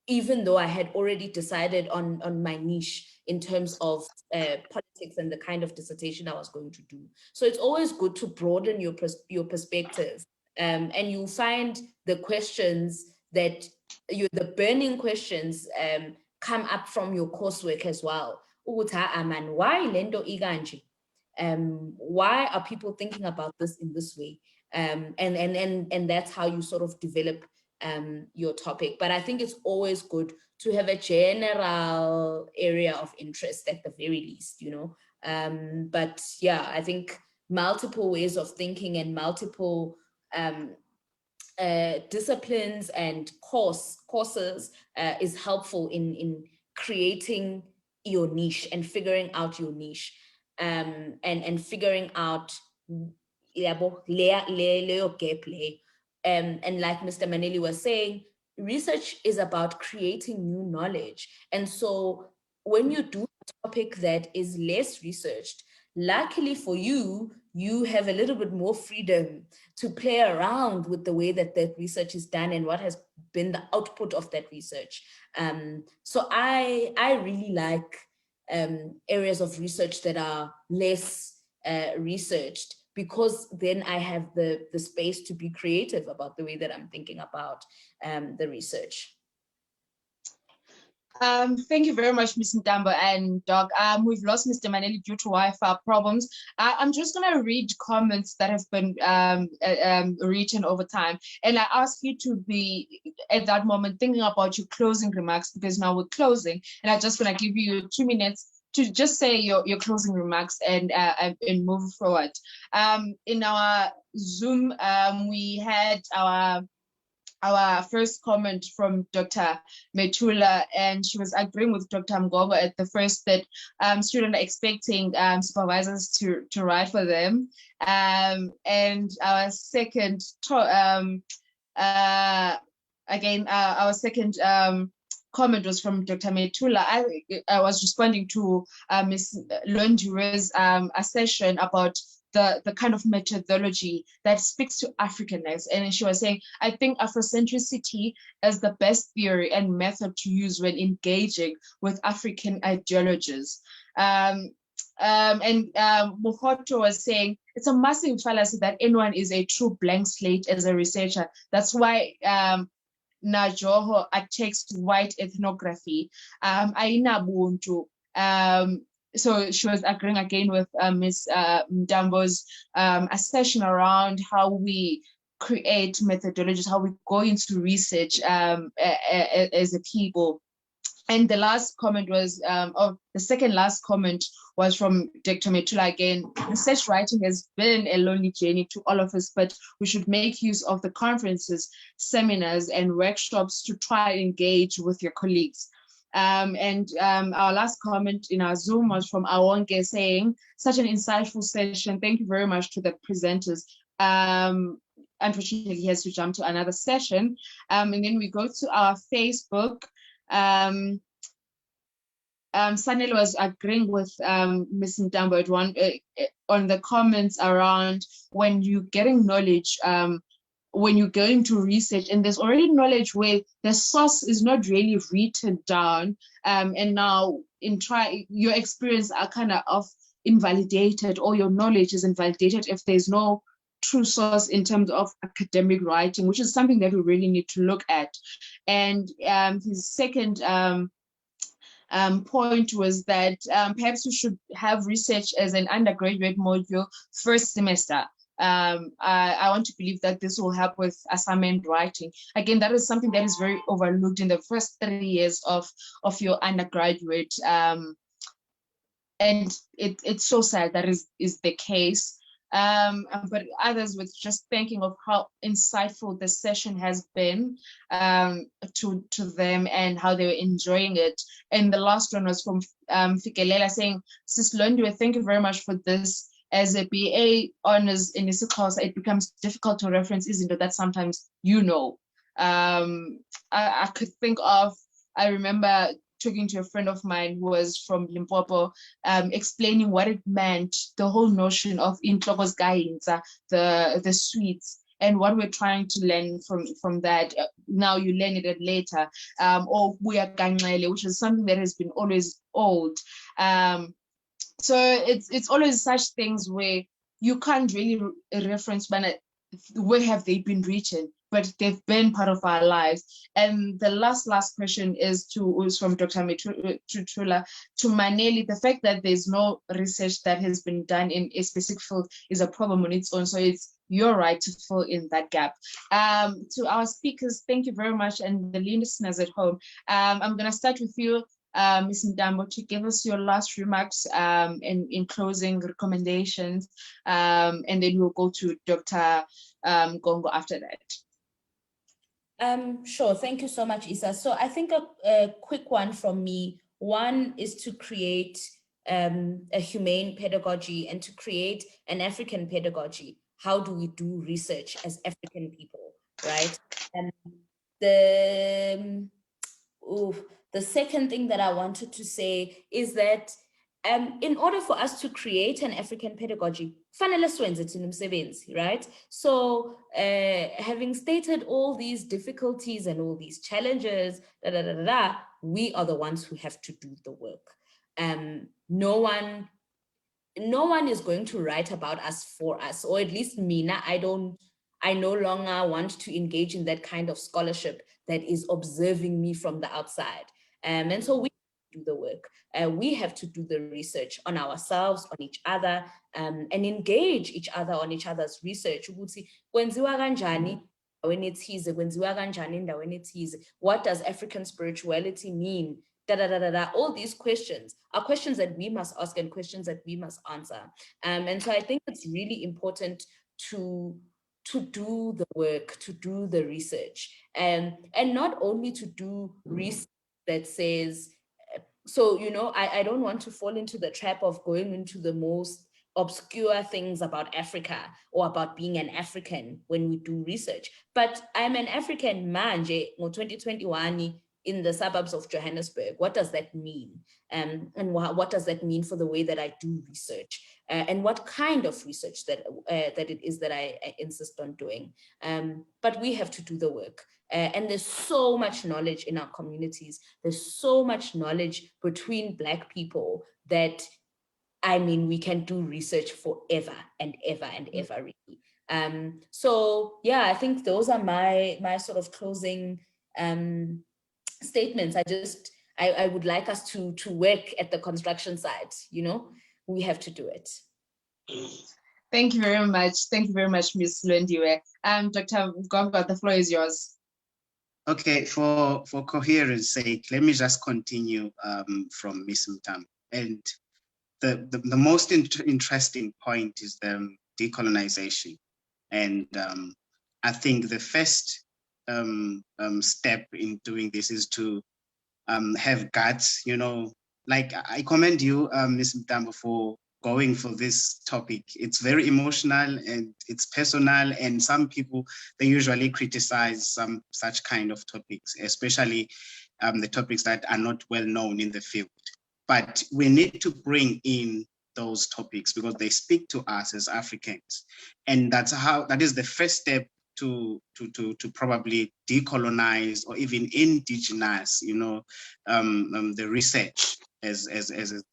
even though I had already decided on my niche in terms of politics and the kind of dissertation I was going to do. So it's always good to broaden your perspective And you'll find the questions that the burning questions come up from your coursework as well. Why lendo iganje? Why are people thinking about this in this way? And that's how you sort of develop your topic. But I think it's always good to have a general area of interest at the very least, you know. But yeah, I think multiple ways of thinking and multiple disciplines and courses is helpful in creating your niche and figuring out your niche, and figuring out and like Mr. Maneli was saying, research is about creating new knowledge. And so when you do a topic that is less researched, luckily for you, you have a little bit more freedom to play around with the way that that research is done and what has been the output of that research. So I really like areas of research that are less researched, because then I have the space to be creative about the way that I'm thinking about the research. Thank you very much, Ms. Ndambo and Doc. We've lost Mr. Maneli due to Wi-Fi problems. I'm just going to read comments that have been written over time. And I ask you to be, at that moment, thinking about your closing remarks, because now we're closing. And I'm just going to give you 2 minutes to just say your closing remarks and move forward. In our Zoom, we had our first comment from Dr. Metula, and she was agreeing with Dr. Mgogo at the first that students are expecting supervisors to write for them. And our second, our second comment was from Dr. Metula. I was responding to Ms. Londiwe's assertion about the kind of methodology that speaks to Africanness. And she was saying, I think Afrocentricity is the best theory and method to use when engaging with African ideologies. And Mohoto was saying, it's a massive fallacy that anyone is a true blank slate as a researcher. That's why Najoho attacks white ethnography. So she was agreeing again with Ms. Ndambo's assertion around how we create methodologies, how we go into research as a people. And the last comment was, the second last comment was from Dr. Metula again. Research writing has been a lonely journey to all of us, but we should make use of the conferences, seminars, and workshops to try and engage with your colleagues. Our last comment in our Zoom was from Awonke saying, such an insightful session. Thank you very much to the presenters. Unfortunately, he has to jump to another session. And then we go to our Facebook. Sanel was agreeing with Ms. Ndambo on the comments around when you're getting knowledge, when you're going to research and there's already knowledge where the source is not really written down, and now your experience are kind of invalidated, or your knowledge is invalidated if there's no true source in terms of academic writing, which is something that we really need to look at. And his second point was that perhaps we should have research as an undergraduate module first semester. I want to believe that this will help with assignment writing. Again, that is something that is very overlooked in the first 3 years of your undergraduate. And it's so sad that is the case. But others with just thinking of how insightful the session has been to them and how they were enjoying it. And the last one was from Fikelela saying, Sis Londiwe, thank you very much for this. As a BA honors in this course, it becomes difficult to reference, isn't it? That sometimes I could think of, I remember talking to a friend of mine who was from Limpopo, explaining what it meant, the whole notion of intlokos gainza, the suites, and what we're trying to learn from that. Now you learn it later, or buya ganxele, which is something that has been always old. So it's always such things where you can't really reference, but where have they been written? But they've been part of our lives. And the last question is from Dr. Mitula to Maneli. The fact that there's no research that has been done in a specific field is a problem on its own. So it's your right to fill in that gap. To our speakers, thank you very much, and the listeners at home. I'm going to start with you, Ms. Ndambo, to give us your last remarks and in closing recommendations, and then we'll go to Dr. Gongo after that. Sure. Thank you so much, Isa. So I think a quick one from me. One is to create a humane pedagogy and to create an African pedagogy. How do we do research as African people, right? And the second thing that I wanted to say is that in order for us to create an African pedagogy, right? So having stated all these difficulties and all these challenges, we are the ones who have to do the work. No one is going to write about us for us, or at least Mina, I no longer want to engage in that kind of scholarship that is observing me from the outside. And so we do the work. We have to do the research on ourselves, on each other, and engage each other on each other's research. What does African spirituality mean? All these questions are questions that we must ask and questions that we must answer. And so I think it's really important to do the work, to do the research, and not only to do research that says, so, you know, I don't want to fall into the trap of going into the most obscure things about Africa or about being an African when we do research. But I'm an African man, in 2021, in the suburbs of Johannesburg. What does that mean? And what does that mean for the way that I do research? And what kind of research that it is that I insist on doing? But we have to do the work. And there's so much knowledge in our communities. There's so much knowledge between Black people that, I mean, we can do research forever and ever and ever, really. So yeah, I think those are my sort of closing statements. I would like us to work at the construction site, you know, we have to do it. Thank you very much. Thank you very much, Ms. Lwendiwe. Dr. Gongo, the floor is yours. Okay, for coherence sake, let me just continue from Ms. Mtam. And the most interesting point is the decolonization. And I think the first step in doing this is to have guts, you know, like I commend you, Ms. Mtambo, for going for this topic. It's very emotional and it's personal, and some people, they usually criticize some such kind of topics, especially the topics that are not well known in the field. But we need to bring in those topics because they speak to us as Africans. And that is the first step to probably decolonize or even indigenize, you know, the research as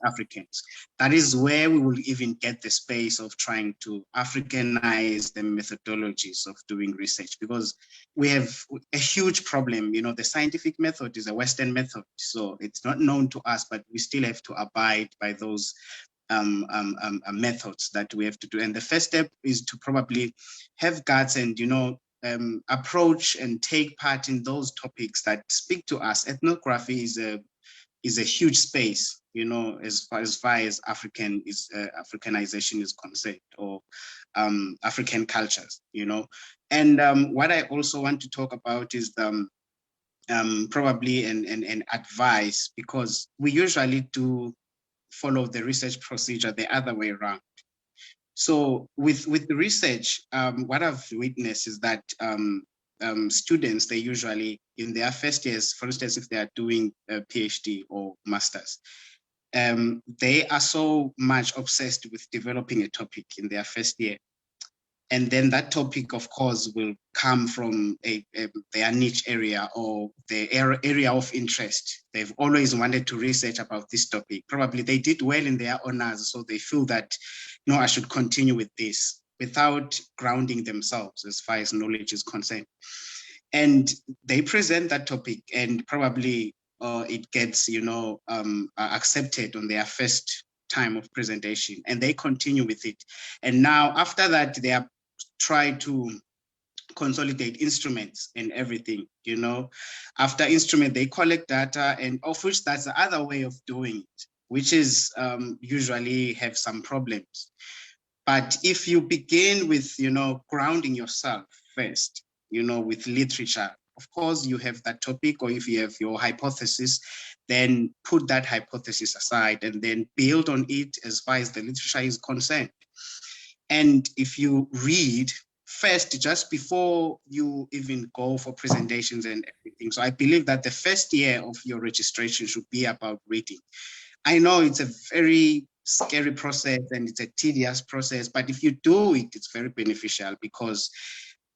Africans. That is where we will even get the space of trying to Africanize the methodologies of doing research, because we have a huge problem. You know, the scientific method is a Western method, so it's not known to us, but we still have to abide by those methods that we have to do. And the first step is to probably have guts and, you know, approach and take part in those topics that speak to us. Ethnography is a huge space, you know, as far as Africanization is concerned, or African cultures, you know. And what I also want to talk about is probably an advice, because we usually do follow the research procedure the other way around. So with the research, what I've witnessed is that students, they usually in their first years, for instance, if they are doing a PhD or masters, they are so much obsessed with developing a topic in their first year. And then that topic, of course, will come from their niche area or the area of interest. They've always wanted to research about this topic. Probably they did well in their honors, so they feel that, no, I should continue with this. without grounding themselves as far as knowledge is concerned. And they present that topic, and probably it gets, accepted on their first time of presentation, and they continue with it. And now after that, they are trying to consolidate instruments and everything, After instrument, they collect data, and of which that's the other way of doing it, which is usually have some problems. But if you begin with, grounding yourself first, with literature, of course you have that topic, or if you have your hypothesis, then put that hypothesis aside and then build on it as far as the literature is concerned. And if you read first, just before you even go for presentations and everything. So I believe that the first year of your registration should be about reading. I know it's a very scary process and it's a tedious process, but if you do it, it's very beneficial, because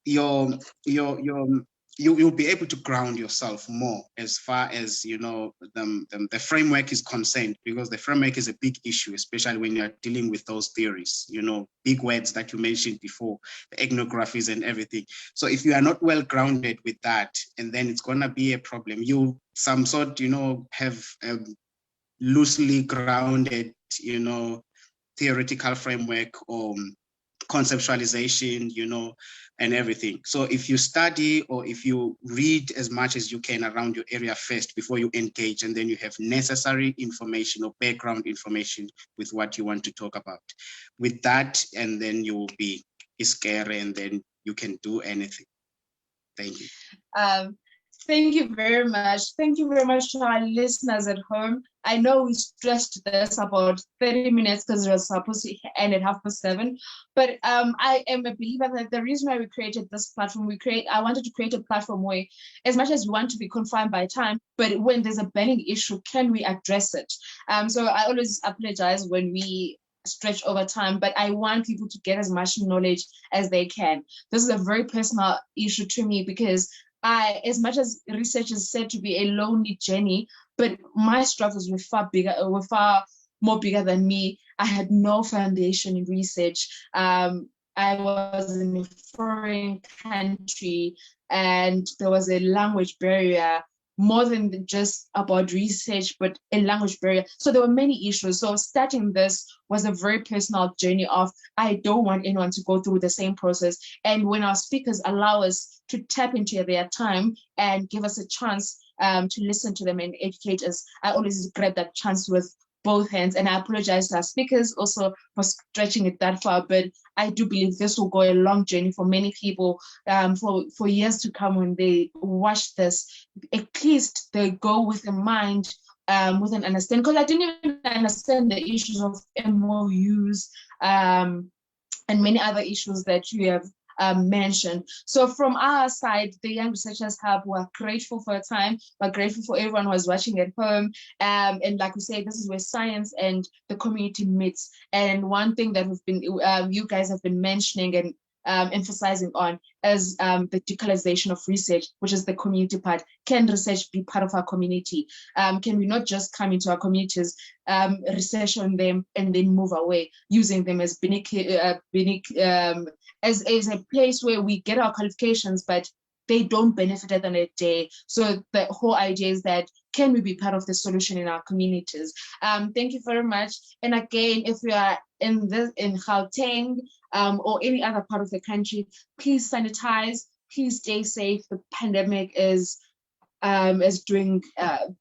you'll be able to ground yourself more as far as the framework is concerned, because the framework is a big issue, especially when you're dealing with those theories, big words that you mentioned before, the ethnographies and everything. So if you are not well grounded with that, and then it's gonna be a problem. You some sort have a loosely grounded theoretical framework or conceptualization, and everything. So if you study, or if you read as much as you can around your area first before you engage, and then you have necessary information or background information with what you want to talk about. With that, and then you will be scary, and then you can do anything. Thank you. Thank you very much. Thank you very much to our listeners at home. I know we stretched this about 30 minutes because it was supposed to end at 7:30. But I am a believer that the reason why we created this platform, I wanted to create a platform where, as much as we want to be confined by time, but when there's a burning issue, can we address it? So I always apologize when we stretch over time, but I want people to get as much knowledge as they can. This is a very personal issue to me, because as much as research is said to be a lonely journey, but my struggles were far more bigger than me. I had no foundation in research. I was in a foreign country, and there was a language barrier, more than just about research, but a language barrier. So there were many issues. So starting this was a very personal journey of, I don't want anyone to go through the same process. And when our speakers allow us to tap into their time and give us a chance to listen to them and educate us, I always grab that chance with both hands. And I apologize to our speakers also for stretching it that far, but I do believe this will go a long journey for many people for years to come. When they watch this, at least they go with a mind, with an understanding, because I didn't even understand the issues of MOUs and many other issues that you have mentioned. So from our side, the Young Researchers Hub, we're grateful for your time. We're grateful for everyone who was watching at home. And like we say, this is where science and the community meets. And one thing that you guys have been mentioning and emphasizing on is the decolorization of research, which is the community part. Can research be part of our community? Can we not just come into our communities, research on them, and then move away, using them as as a place where we get our qualifications, but they don't benefit at the end of the day. So the whole idea is that, can we be part of the solution in our communities? Thank you very much. And again, if you are in Gauteng or any other part of the country, please sanitize, please stay safe. The pandemic is doing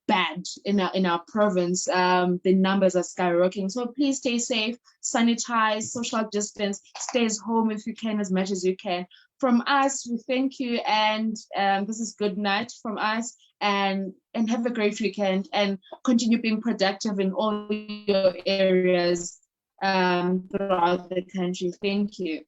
bad in our province. The numbers are skyrocketing. So please stay safe, sanitize, social distance, stay at home if you can, as much as you can. From us, we thank you, and this is good night from us, and have a great weekend, and continue being productive in all your areas throughout the country. Thank you.